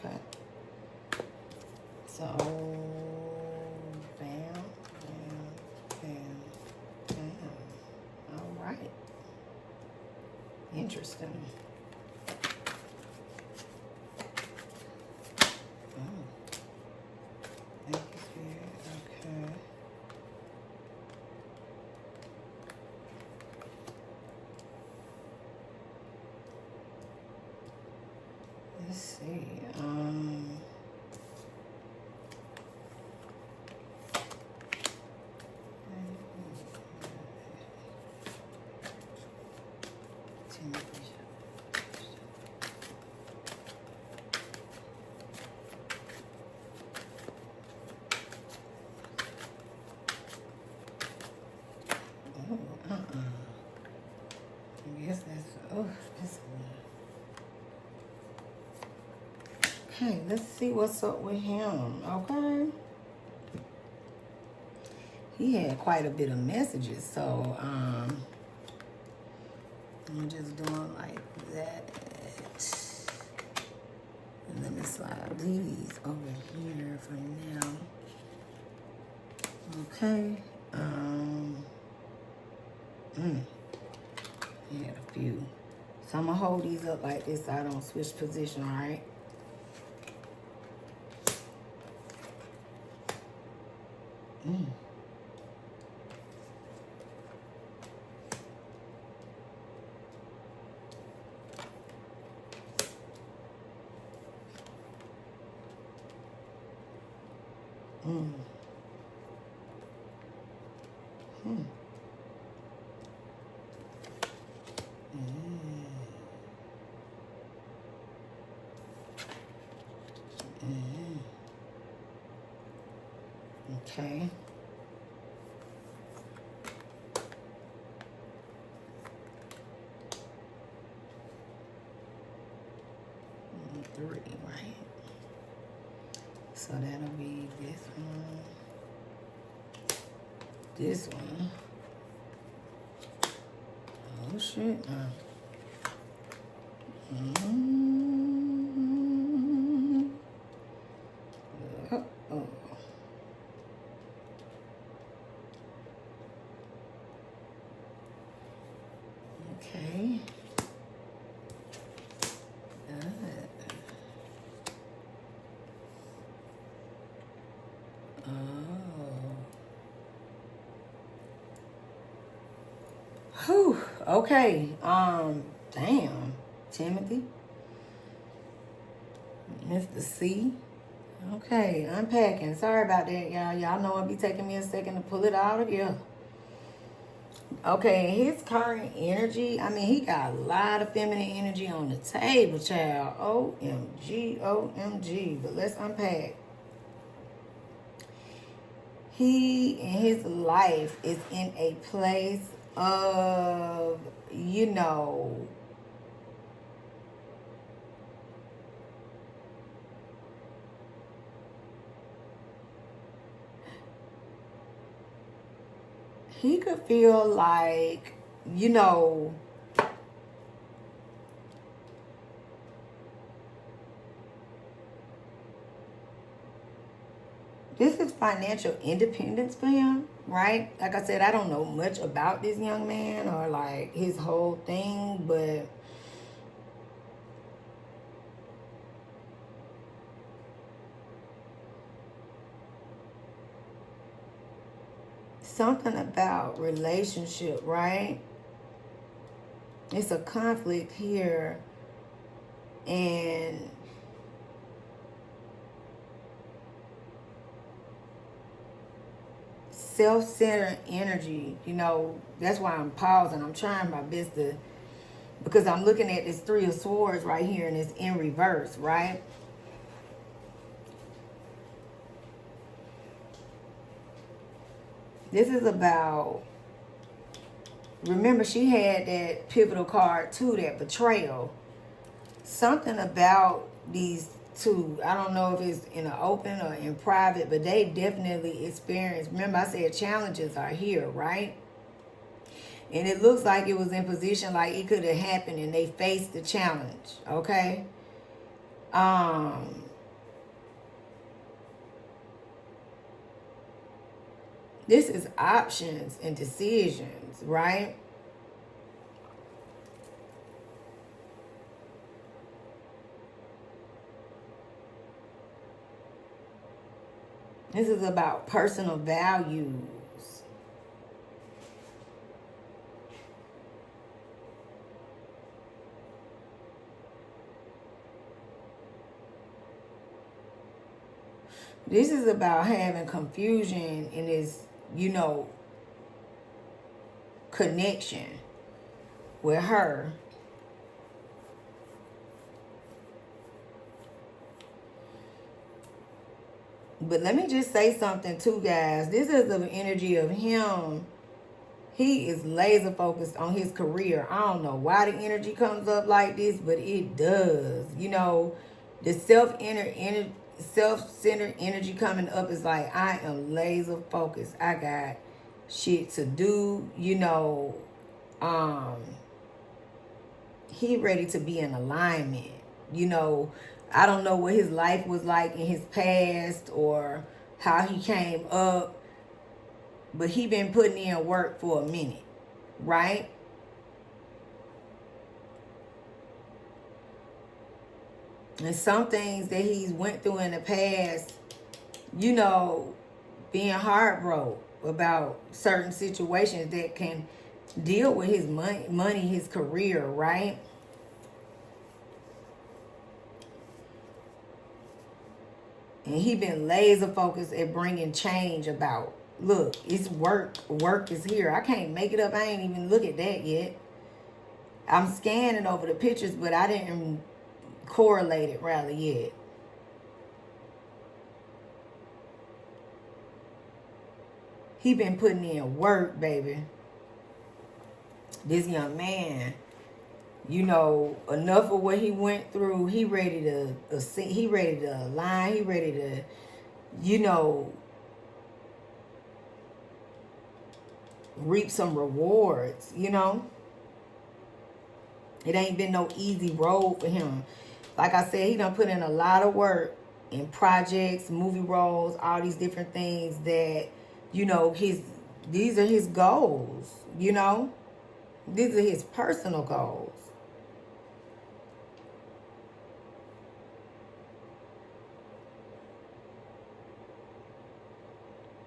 Okay. So, bam, bam, bam, bam. All right. Interesting. Oh. Thank you, Spirit. Okay. Let's see. I guess that's, that's okay, let's see what's up with him, okay? He had quite a bit of messages, so I'm just doing like that. And let me slide these over here for now. Okay. He had a few. So I'm gonna hold these up like this so I don't switch position, all right? Okay. Three, right? So that'll be this one. This one. Oh shit. Uh-oh. Okay, damn, Timothy. Mr. C. Okay, unpacking. Sorry about that, y'all. Y'all know it'll be taking me a second to pull it all together. Okay, his current energy, I mean, he got a lot of feminine energy on the table, child. OMG, OMG. But let's unpack. He, in his life, is in a place of, you know, he could feel like, you know, this is financial independence for him, right? Like I said, I don't know much about this young man or like his whole thing, but something about relationship, right? It's a conflict here, and self-centered energy, you know, that's why I'm pausing. I'm trying my best to, because I'm looking at this Three of Swords right here, and it's in reverse, right? This is about, remember, she had that pivotal card too, that betrayal. Something about these two, I don't know if it's in the open or in private, but they definitely experienced, remember I said challenges are here, right? And it looks like it was in position like it could have happened and they faced the challenge, okay? This is options and decisions, right? This is about personal values. This is about having confusion in this, you know, connection with her. But let me just say something too, guys. This is the energy of him. He is laser focused on his career. I don't know why the energy comes up like this, but it does. You know, the self-centered energy coming up is like, I am laser focused. I got shit to do. You know, he ready to be in alignment. You know, I don't know what his life was like in his past or how he came up, but he been putting in work for a minute, right? And some things that he's went through in the past, you know, being heartbroken about certain situations that can deal with his money, his career, right? And he been laser focused at bringing change about. Look, it's work. Work is here. I can't make it up. I ain't even look at that yet. I'm scanning over the pictures, but I didn't correlate it rather yet. He been putting in work, baby. This young man, you know, enough of what he went through. He ready to he ready to align. He ready to, you know, reap some rewards, you know. It ain't been no easy road for him. Like I said, he done put in a lot of work in projects, movie roles, all these different things that, you know, these are his goals, you know. These are his personal goals.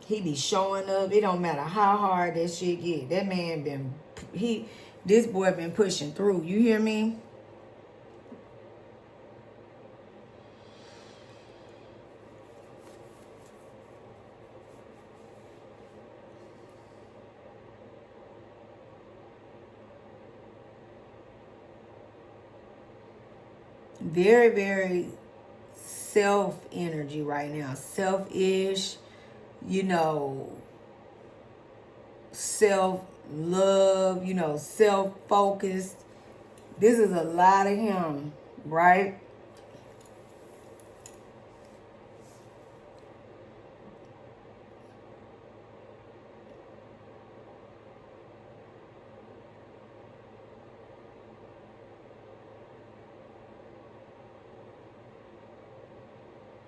He be showing up. It don't matter how hard that shit get. That man been, This boy been pushing through. You hear me? Very, very self energy right now. Selfish, you know, self-love, you know, self-focused. This is a lot of him, right?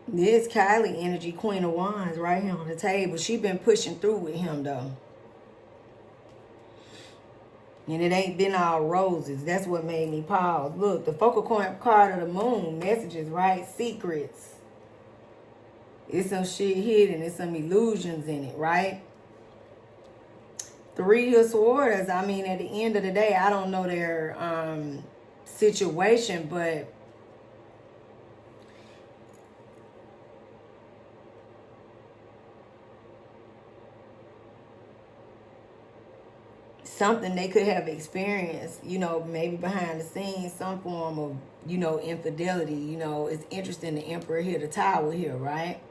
This Kylie energy, Queen of Wands, right here on the table. She been pushing through with him, though. And it ain't been all roses. That's what made me pause. Look, the focal point card of the moon. Messages, right? Secrets. It's some shit hidden. It's some illusions in it, right? Three of Swords. I mean, at the end of the day, I don't know their situation, but something they could have experienced, you know, maybe behind the scenes, some form of, you know, infidelity. You know, it's interesting, the Emperor here, the Tower here, right?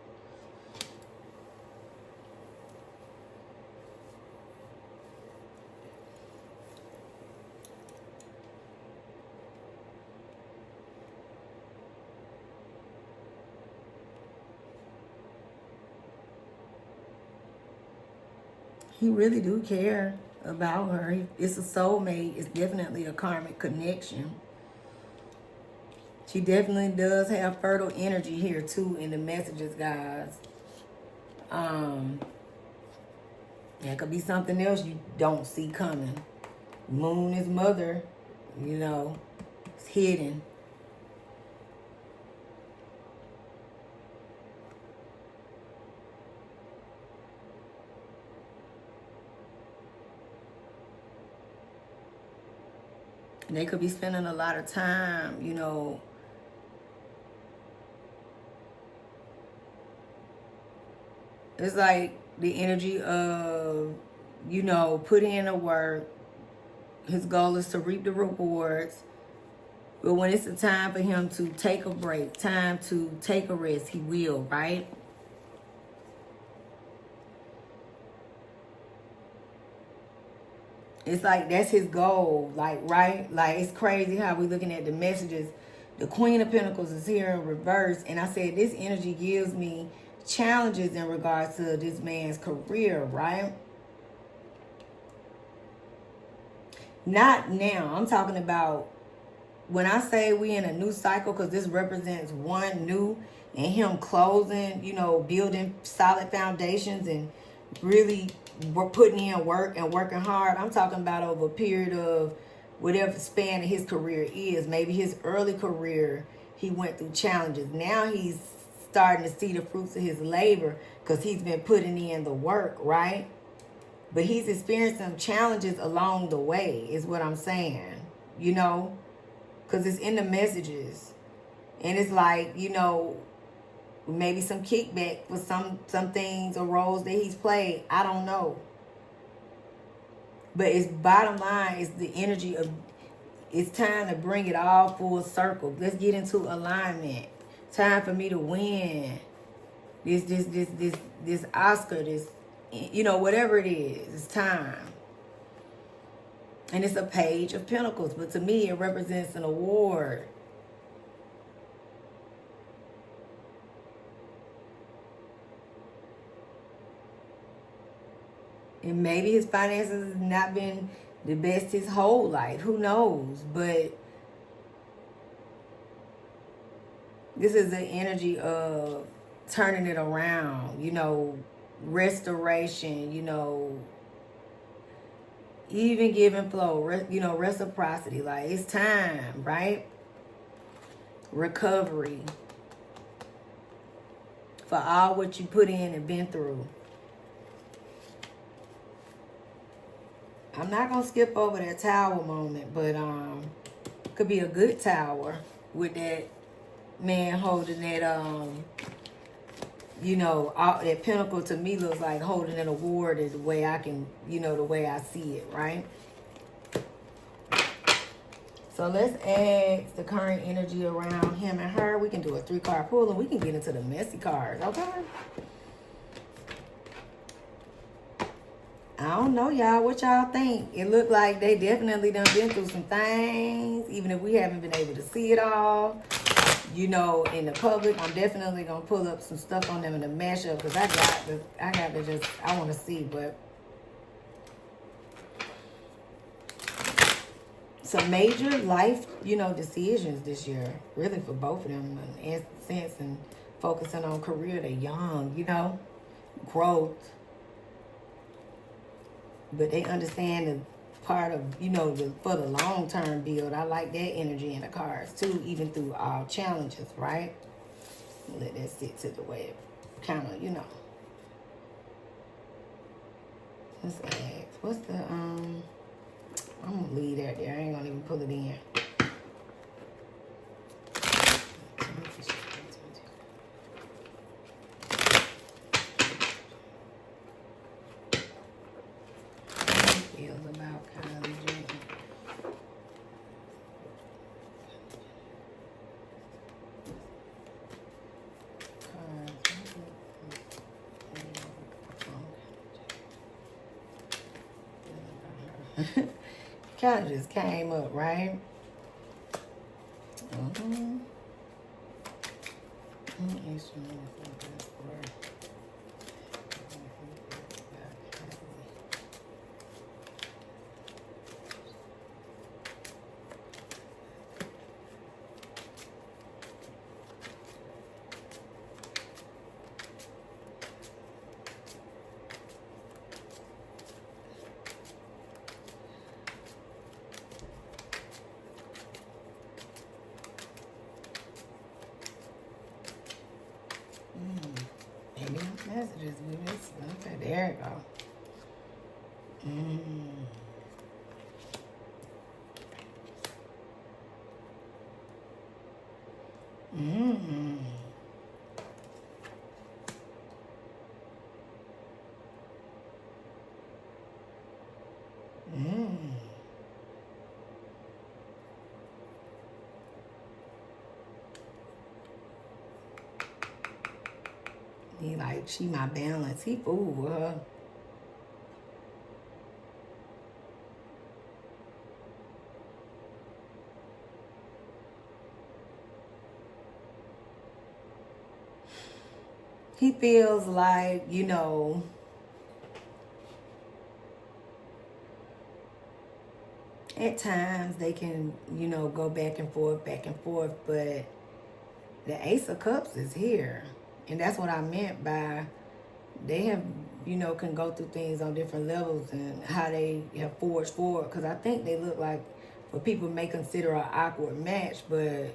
He really do care about her. It's a soulmate. It's definitely a karmic connection. She definitely does have fertile energy here too in the messages, guys. That could be something else you don't see coming. Moon is mother, you know, it's hidden. They could be spending a lot of time, you know, it's like the energy of, you know, putting in the work. His goal is to reap the rewards. But when it's the time for him to take a break, time to take a rest, he will, right? It's like that's his goal, like, right? Like, it's crazy how we looking at the messages. The Queen of Pentacles is here in reverse. And I said this energy gives me challenges in regards to this man's career, right? Not now. I'm talking about when I say we in a new cycle, because this represents one new and him closing, you know, building solid foundations and really we're putting in work and working hard. I'm talking about over a period of whatever span of his career is. Maybe his early career, he went through challenges. Now he's starting to see the fruits of his labor because he's been putting in the work, right? But he's experienced some challenges along the way, is what I'm saying, you know, because it's in the messages. And it's like, you know, maybe some kickback for some things or roles that he's played. I don't know. But it's bottom line is the energy of it's time to bring it all full circle. Let's get into alignment. Time for me to win. This Oscar, this, you know, whatever it is, it's time. And it's a page of pentacles, but to me it represents an award. And maybe his finances have not been the best his whole life. Who knows? But this is the energy of turning it around, you know, restoration, you know, even give and flow, you know, reciprocity. Like, it's time, right? Recovery for all what you put in and been through. I'm not gonna skip over that tower moment, but could be a good tower with that man holding that you know, all, that pinnacle to me looks like holding an award is the way I can, you know, the way I see it, right? So let's add the current energy around him and her. We can do a 3-card pull and we can get into the messy cards, okay? I don't know, y'all. What y'all think? It looked like they definitely done been through some things, even if we haven't been able to see it all. You know, in the public, I'm definitely gonna pull up some stuff on them in the mashup because I want to see, but some major life, you know, decisions this year, really for both of them, in sense, and focusing on career. They're young, you know, growth, but they understand the part of, you know, for the long-term build. I like that energy in the cards too, even through all challenges, right? Let that sit to the way it kind of, you know. Let's ask, what's the I'm gonna leave that there. I ain't gonna even pull it in. Feels about Kylie Jenner. Kind of just came up, right? Maybe messages we missed. Okay, there it go. He like, she my balance. He fooled with her. He feels like, you know, at times they can, you know, go back and forth, but the Ace of Cups is here. And that's what I meant by they have, you know, can go through things on different levels and how they have forged forward. Because I think they look like what people may consider an awkward match, but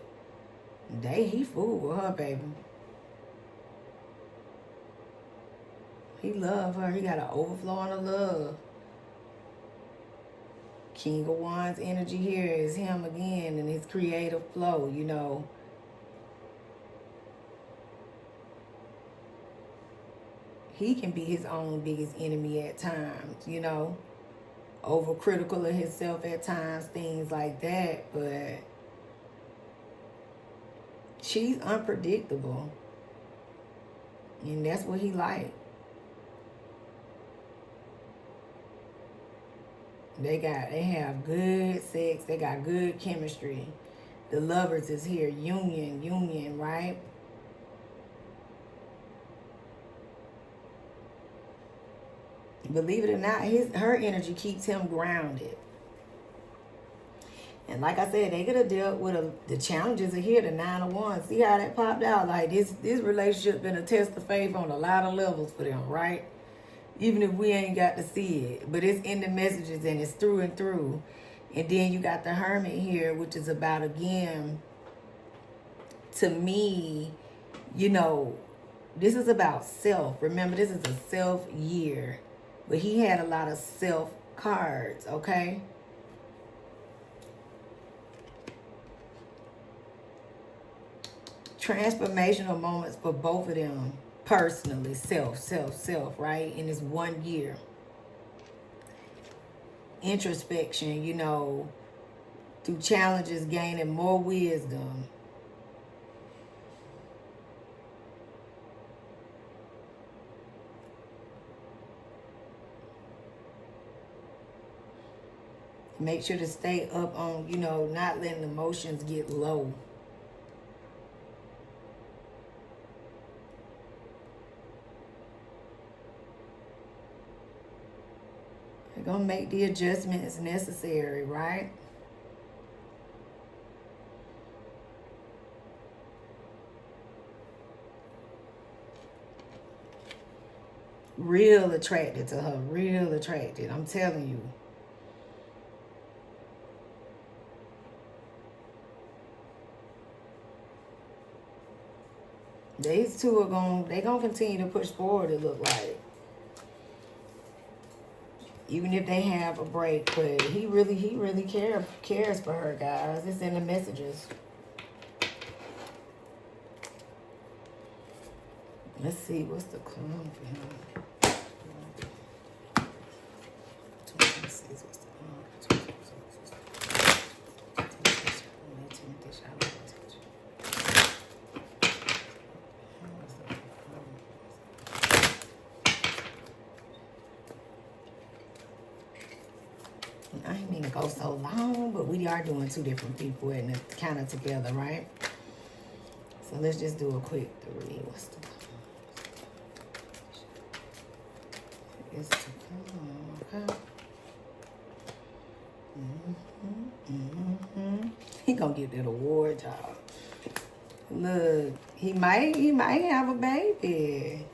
he fooled with her, baby. He loved her. He got an overflowing of love. King of Wands energy here is him again and his creative flow, you know. He can be his own biggest enemy at times, you know. Overcritical of himself at times, things like that. But she's unpredictable. And that's what he liked. They have good sex. They got good chemistry. The lovers is here. Union, right? Believe it or not, her energy keeps him grounded. And like I said, they could have dealt with the challenges are here, the 9 of Wands. See how that popped out? Like this relationship been a test of faith on a lot of levels for them, right? Even if we ain't got to see it. But it's in the messages and it's through and through. And then you got the Hermit here, which is about, again, to me, you know, this is about self. Remember, this is a self year. But he had a lot of self cards, okay? Transformational moments for both of them personally, self, right? In this 1 year. Introspection, you know, through challenges, gaining more wisdom. Make sure to stay up on, you know, not letting emotions get low. They're going to make the adjustments necessary, right? Real attracted to her. Real attracted. I'm telling you. These two are they're going to continue to push forward, it look like. Even if they have a break, but he really cares for her, guys. It's in the messages. Let's see, what's the clown for him? 26, what's the clown? I ain't mean to go so long, but we are doing two different people and it's kind of together, right? So let's just do a quick three. What's the it's to come, okay? He gonna get that award, y'all. Look, he might have a baby.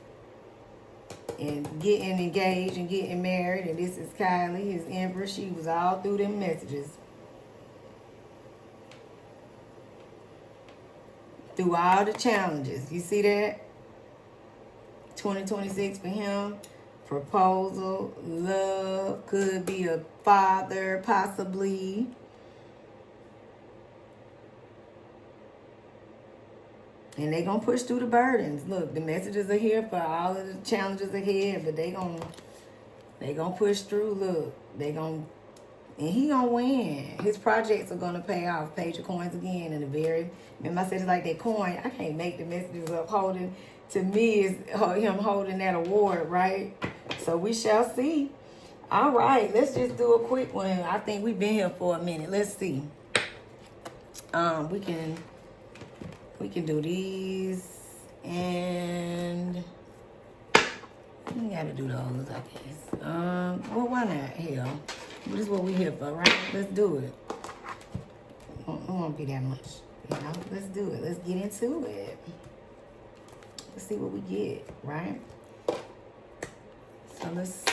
And getting engaged and getting married. And this is Kylie, his empress. She was all through them messages. Through all the challenges. You see that? 2026 for him. Proposal, love, could be a father, possibly. And they gonna push through the burdens. Look, the messages are here for all of the challenges ahead, but they gonna push through. Look, and he gonna win. His projects are gonna pay off. Page of coins again, and remember I said it's like that coin. I can't make the messages up. Holding to me is him holding that award, right? So we shall see. All right, let's just do a quick one. I think we've been here for a minute. Let's see. We can do these, and we gotta do those, I guess. Well, why not? Hell, this is what we here for, right? Let's do it. It won't be that much, you know. Let's do it. Let's get into it. Let's see what we get, right? So let's.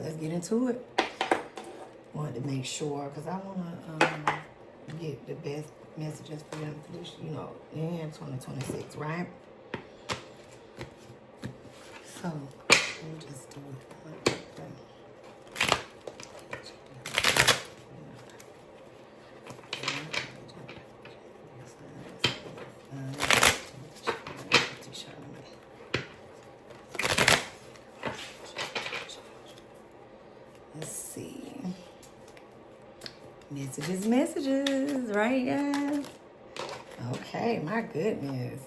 Let's get into it. Wanted to make sure, because I want to get the best messages for them for this, you know, in 2026, right? So, we'll just do it. Let's see. Messages, right, guys? Okay, my goodness.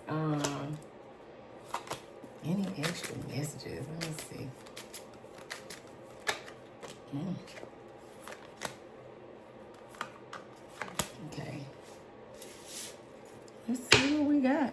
Any extra messages? Let me see. Okay. Let's see what we got.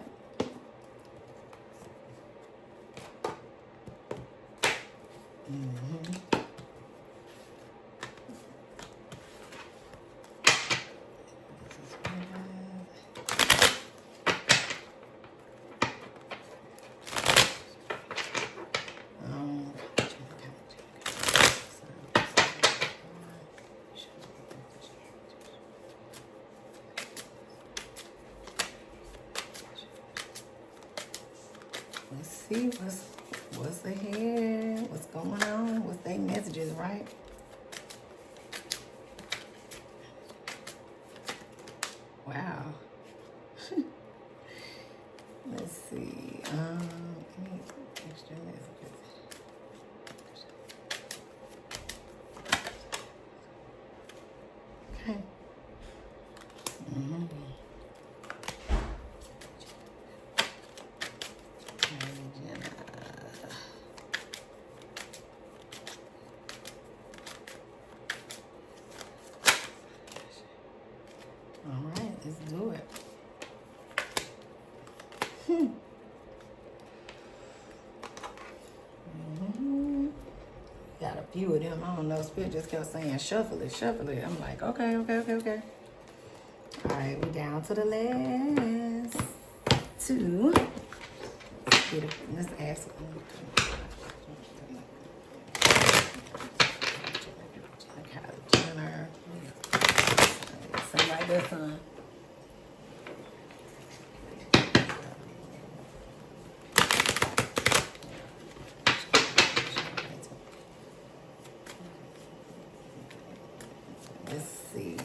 see what's ahead, what's going on, what's their messages, right? Wow. Let's see. Any extra messages? Okay. All right, let's do it. Got a few of them. I don't know. Spirit just kept saying, shuffle it, shuffle it. I'm like, okay. All right, we down to the last two. Let's ask. Kylie Jenner. Something like that, son. Let's see.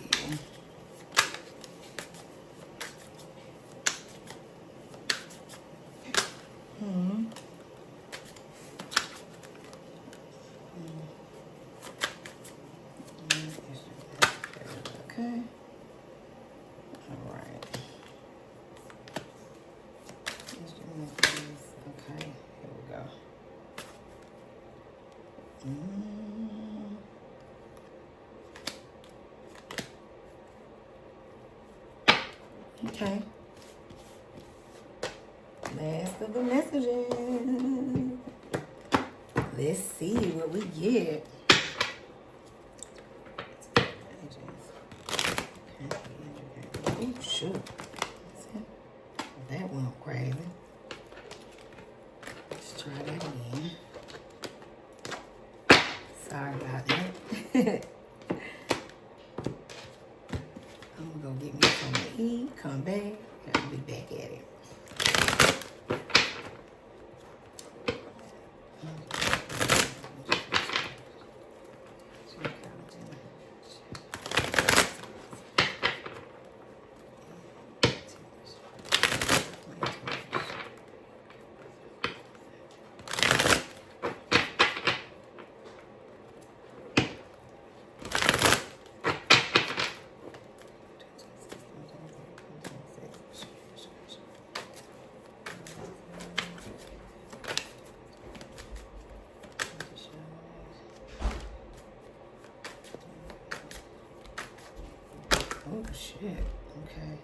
Okay. All right. Okay, here we go. Okay. Last of the messages. Let's see what we get. Oh, shoot. That went crazy. Let's try that again. Sorry about that. I'm gonna go get me something to eat, come back, and I'll be back at it. Oh shit. Okay.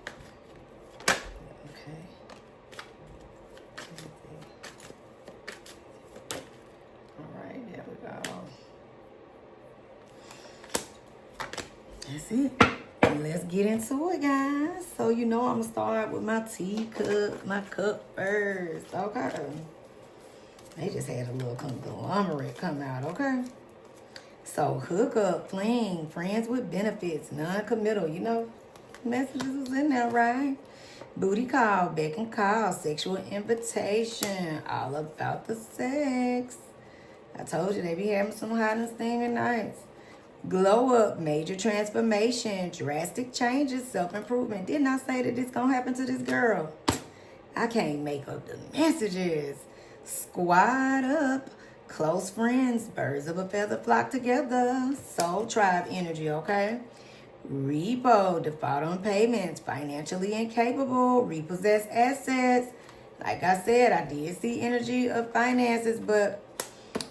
All right, there we go. That's it. Let's get into it, guys. So you know I'm gonna start with my teacup, my cup first. Okay. They just had a little conglomerate come out, okay? So hook up, fling, friends with benefits, non-committal, you know, messages was in there, right? Booty call, beck and call, sexual invitation, all about the sex. I told you they be having some hot and steaming nights. Glow up, major transformation, drastic changes, self-improvement. Didn't I say that this gonna happen to this girl? I can't make up the messages. Squad up. Close friends, birds of a feather flock together. Soul tribe energy, okay? Repo, default on payments, financially incapable, repossessed assets. Like I said, I did see energy of finances, but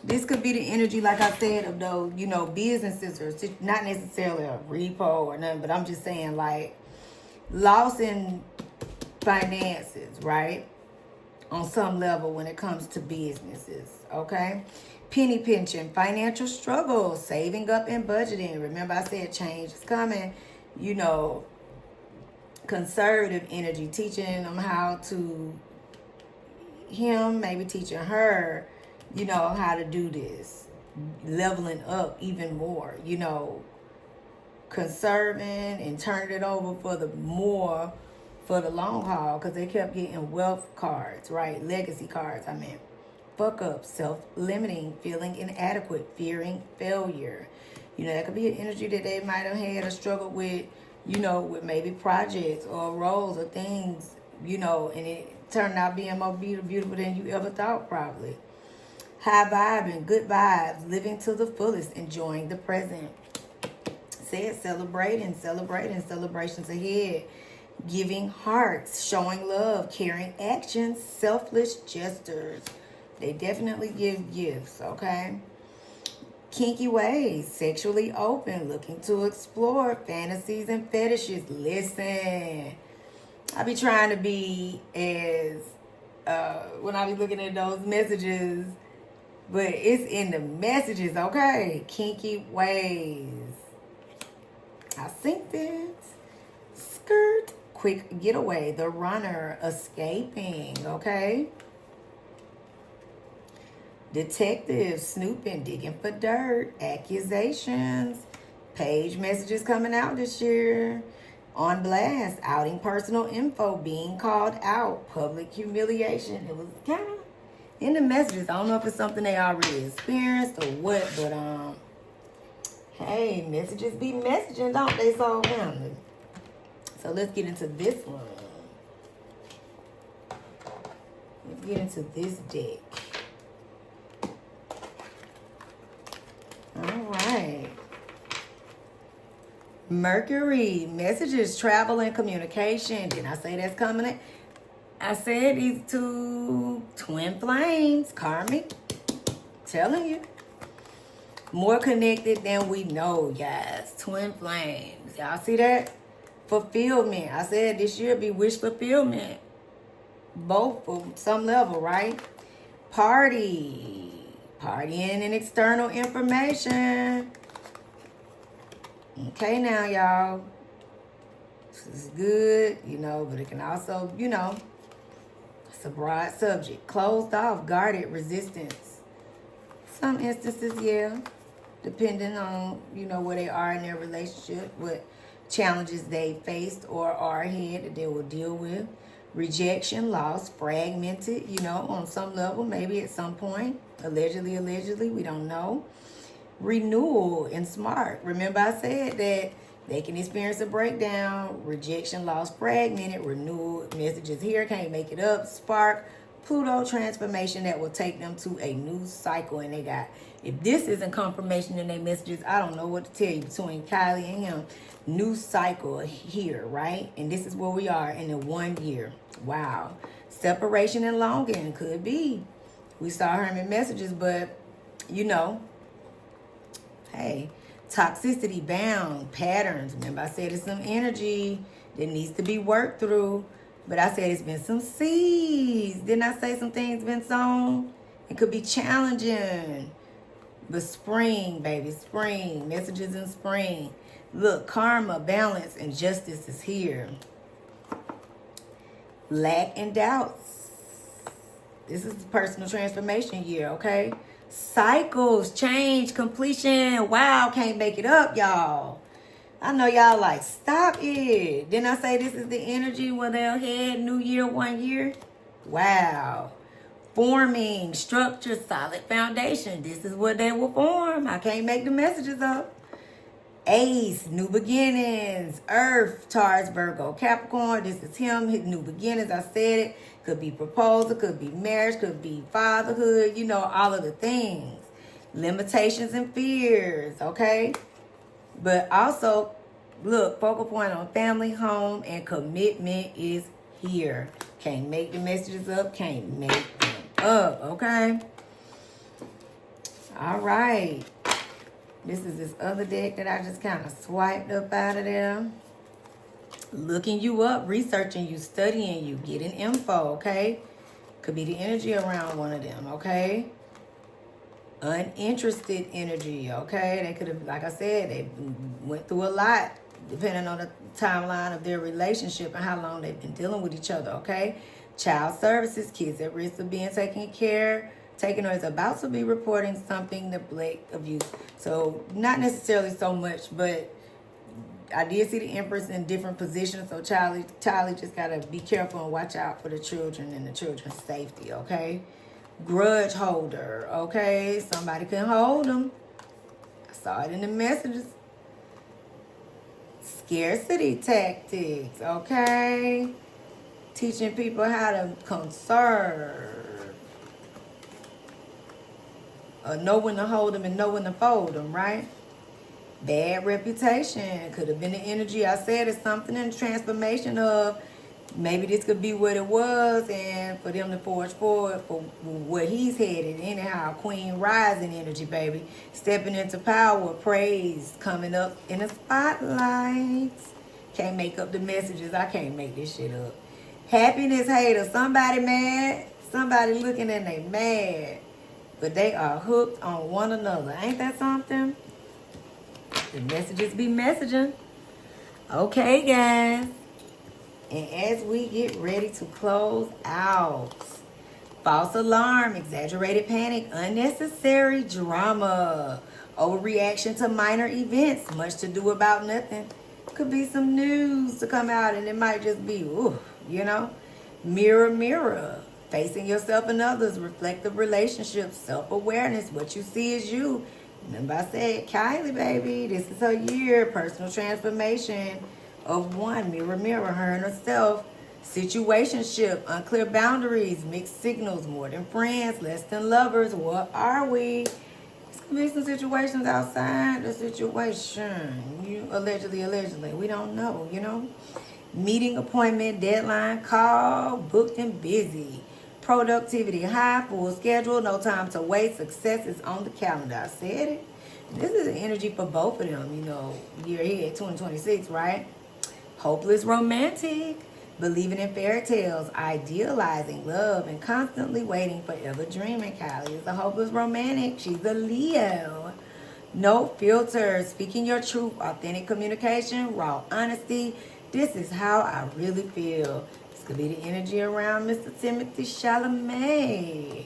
this could be the energy, like I said, of those, you know, businesses, or not necessarily a repo or nothing, but I'm just saying, like, loss in finances, right? On some level when it comes to businesses, okay? Penny pinching, financial struggle, saving up and budgeting. Remember I said change is coming. You know, conservative energy, teaching them how to, maybe teaching her, you know, how to do this. Leveling up even more, you know, conserving and turning it over for the long haul, because they kept getting wealth cards, right? Legacy cards, I mean. fuck up, self-limiting, feeling inadequate, fearing failure. You know, that could be an energy that they might have had a struggle with, you know, with maybe projects or roles or things, you know, and it turned out being more beautiful than you ever thought, probably. High vibing, good vibes, living to the fullest, enjoying the present. Said celebrations ahead. Giving hearts, showing love, caring actions, selfless gestures. They definitely give gifts, okay? Kinky ways, sexually open, looking to explore fantasies and fetishes. Listen, I be trying to be as, when I be looking at those messages, but it's in the messages, okay? Kinky ways. I think that. Skirt. Quick getaway, the runner, escaping, okay? Detective, snooping, digging for dirt, accusations, page messages coming out this year, on blast, outing personal info, being called out, public humiliation. It was kind of in the messages. I don't know if it's something they already experienced or what, but hey, messages be messaging, don't they, soul family? So let's get into this one. Let's get into this deck. All right. Mercury, messages, travel, and communication. Did I say that's coming in? I said these two twin flames, karmic. Telling you. More connected than we know, guys. Twin flames. Y'all see that? Fulfillment. I said this year be wish fulfillment. Both from some level, right? Partying and external information. Okay, now, y'all. This is good, you know, but it can also, you know, it's a broad subject. Closed off, guarded, resistance. Some instances, yeah, depending on, you know, where they are in their relationship, what challenges they faced or are ahead that they will deal with. Rejection, loss, fragmented, you know, on some level, maybe at some point. Allegedly, we don't know. Renewal and smart. Remember I said that they can experience a breakdown. Rejection, loss, fragmented, renewal, messages here, can't make it up. Spark, Pluto transformation that will take them to a new cycle. And they got, if this isn't confirmation in their messages, I don't know what to tell you between Kylie and him. New cycle here, right? And this is where we are in the 1 year. Wow. Separation and longing could be. We saw her in messages, but you know, hey, toxicity, bound, patterns. Remember I said it's some energy that needs to be worked through. But I said it's been some seeds. Didn't I say some things been sown? It could be challenging. But spring, baby, spring. Messages in spring. Look, karma, balance, and justice is here. Lack and doubts. This is the personal transformation year, okay? Cycles, change, completion. Wow, can't make it up, y'all. I know y'all like, stop it. Didn't I say this is the energy where they'll head new year, 1 year? Wow. Forming, structure, solid foundation. This is what they will form. I can't make the messages up. Ace, new beginnings. Earth, Taurus, Virgo, Capricorn. This is him, his new beginnings. I said it. Could be proposal, could be marriage, could be fatherhood. You know, all of the things. Limitations and fears, okay? But also, look, focal point on family, home, and commitment is here. Can't make the messages up. Can't make them up, okay? All right. This is this other deck that I just kind of swiped up out of there. Looking you up, researching you, studying you, getting info, okay? Could be the energy around one of them, okay? Uninterested energy, okay? They could have, like I said, they went through a lot depending on the timeline of their relationship and how long they've been dealing with each other, okay? Child services, kids at risk of being taken or is about to be reporting something, neglect, abuse. So not necessarily so much, but I did see the Empress in different positions. So Charlie just got to be careful and watch out for the children and the children's safety, okay? grudge holder, okay? Somebody can hold them. I saw it in the messages. Scarcity tactics, okay? Teaching people how to conserve. Know when to hold them and know when to fold them, right? Bad reputation. Could have been the energy I said is something in the transformation of maybe this could be what it was, and for them to forge forward for what he's headed. Anyhow, Queen Rising energy, baby. Stepping into power, praise, coming up in the spotlights. Can't make up the messages. I can't make this shit up. Happiness hater. Somebody mad. Somebody looking and they mad. But they are hooked on one another. Ain't that something? The messages be messaging. Okay, guys. And as we get ready to close out, false alarm, exaggerated panic, unnecessary drama, overreaction to minor events, much to do about nothing. Could be some news to come out and it might just be, ooh, you know. Mirror, mirror, facing yourself and others, reflective relationships, self-awareness, what you see is you. Remember I said, Kylie, baby, this is her year, personal transformation of one, mirror, mirror, her and herself, situationship, unclear boundaries, mixed signals, more than friends, less than lovers, what are we? It's gonna be some situations outside the situation. You allegedly, we don't know, you know? Meeting, appointment, deadline, call, booked and busy. Productivity high, full schedule, no time to waste, success is on the calendar. I said it. This is an energy for both of them, you know, year ahead, 2026, right? Hopeless romantic, believing in fairy tales, idealizing love, and constantly waiting, forever dreaming. Kylie is a hopeless romantic. She's a Leo. No filters, speaking your truth, authentic communication, raw honesty. This is how I really feel. This could be the energy around Mr. Timothee Chalamet.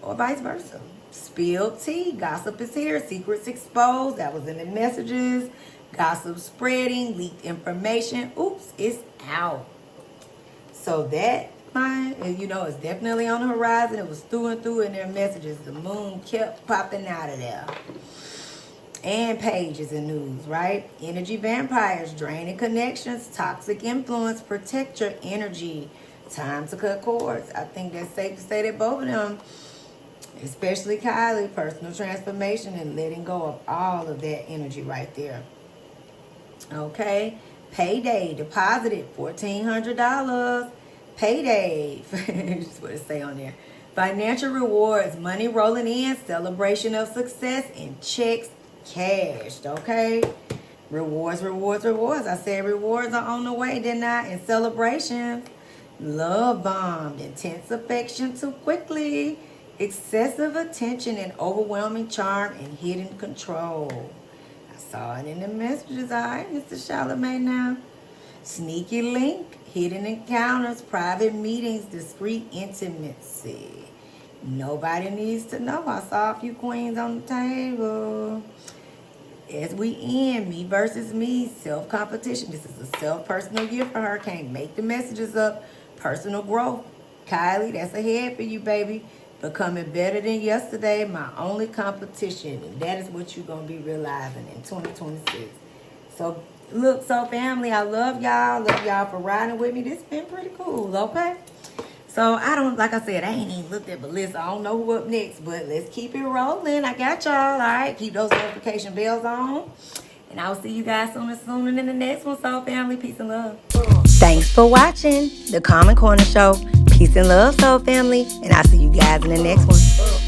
Or vice versa. Spilled tea, gossip is here, secrets exposed. That was in the messages. Gossip spreading, leaked information. Oops, it's out. So that, you know, is definitely on the horizon. It was through and through in their messages. The moon kept popping out of there. And pages in news, right? Energy vampires, draining connections, toxic influence, protect your energy. Time to cut cords. I think that's safe to say that both of them, especially Kylie, personal transformation and letting go of all of that energy right there. Okay, payday, deposited $1,400. Payday, just what it say on there. Financial rewards, money rolling in, celebration of success, and checks cashed. Okay, rewards. I said rewards are on the way, didn't I? And celebrations, love bombed, intense affection too quickly, excessive attention and overwhelming charm and hidden control. Saw it in the messages, all right, Mr. Chalamet now. Sneaky link, hidden encounters, private meetings, discreet intimacy. Nobody needs to know. I saw a few queens on the table. As we end, me versus me, self-competition. This is a self-personal year for her. Can't make the messages up. Personal growth. Kylie, that's ahead for you, baby. Becoming better than yesterday, my only competition. And that is what you're going to be realizing in 2026. So, look, so family, I love y'all. Love y'all for riding with me. This has been pretty cool, okay? So, like I said, I ain't even looked at the list. I don't know who up next, but let's keep it rolling. I got y'all, all right? Keep those notification bells on. And I'll see you guys sooner in the next one. So, family, peace and love. Thanks for watching The Common Corner Show. Peace and love, soul family. And I'll see you guys in the next one.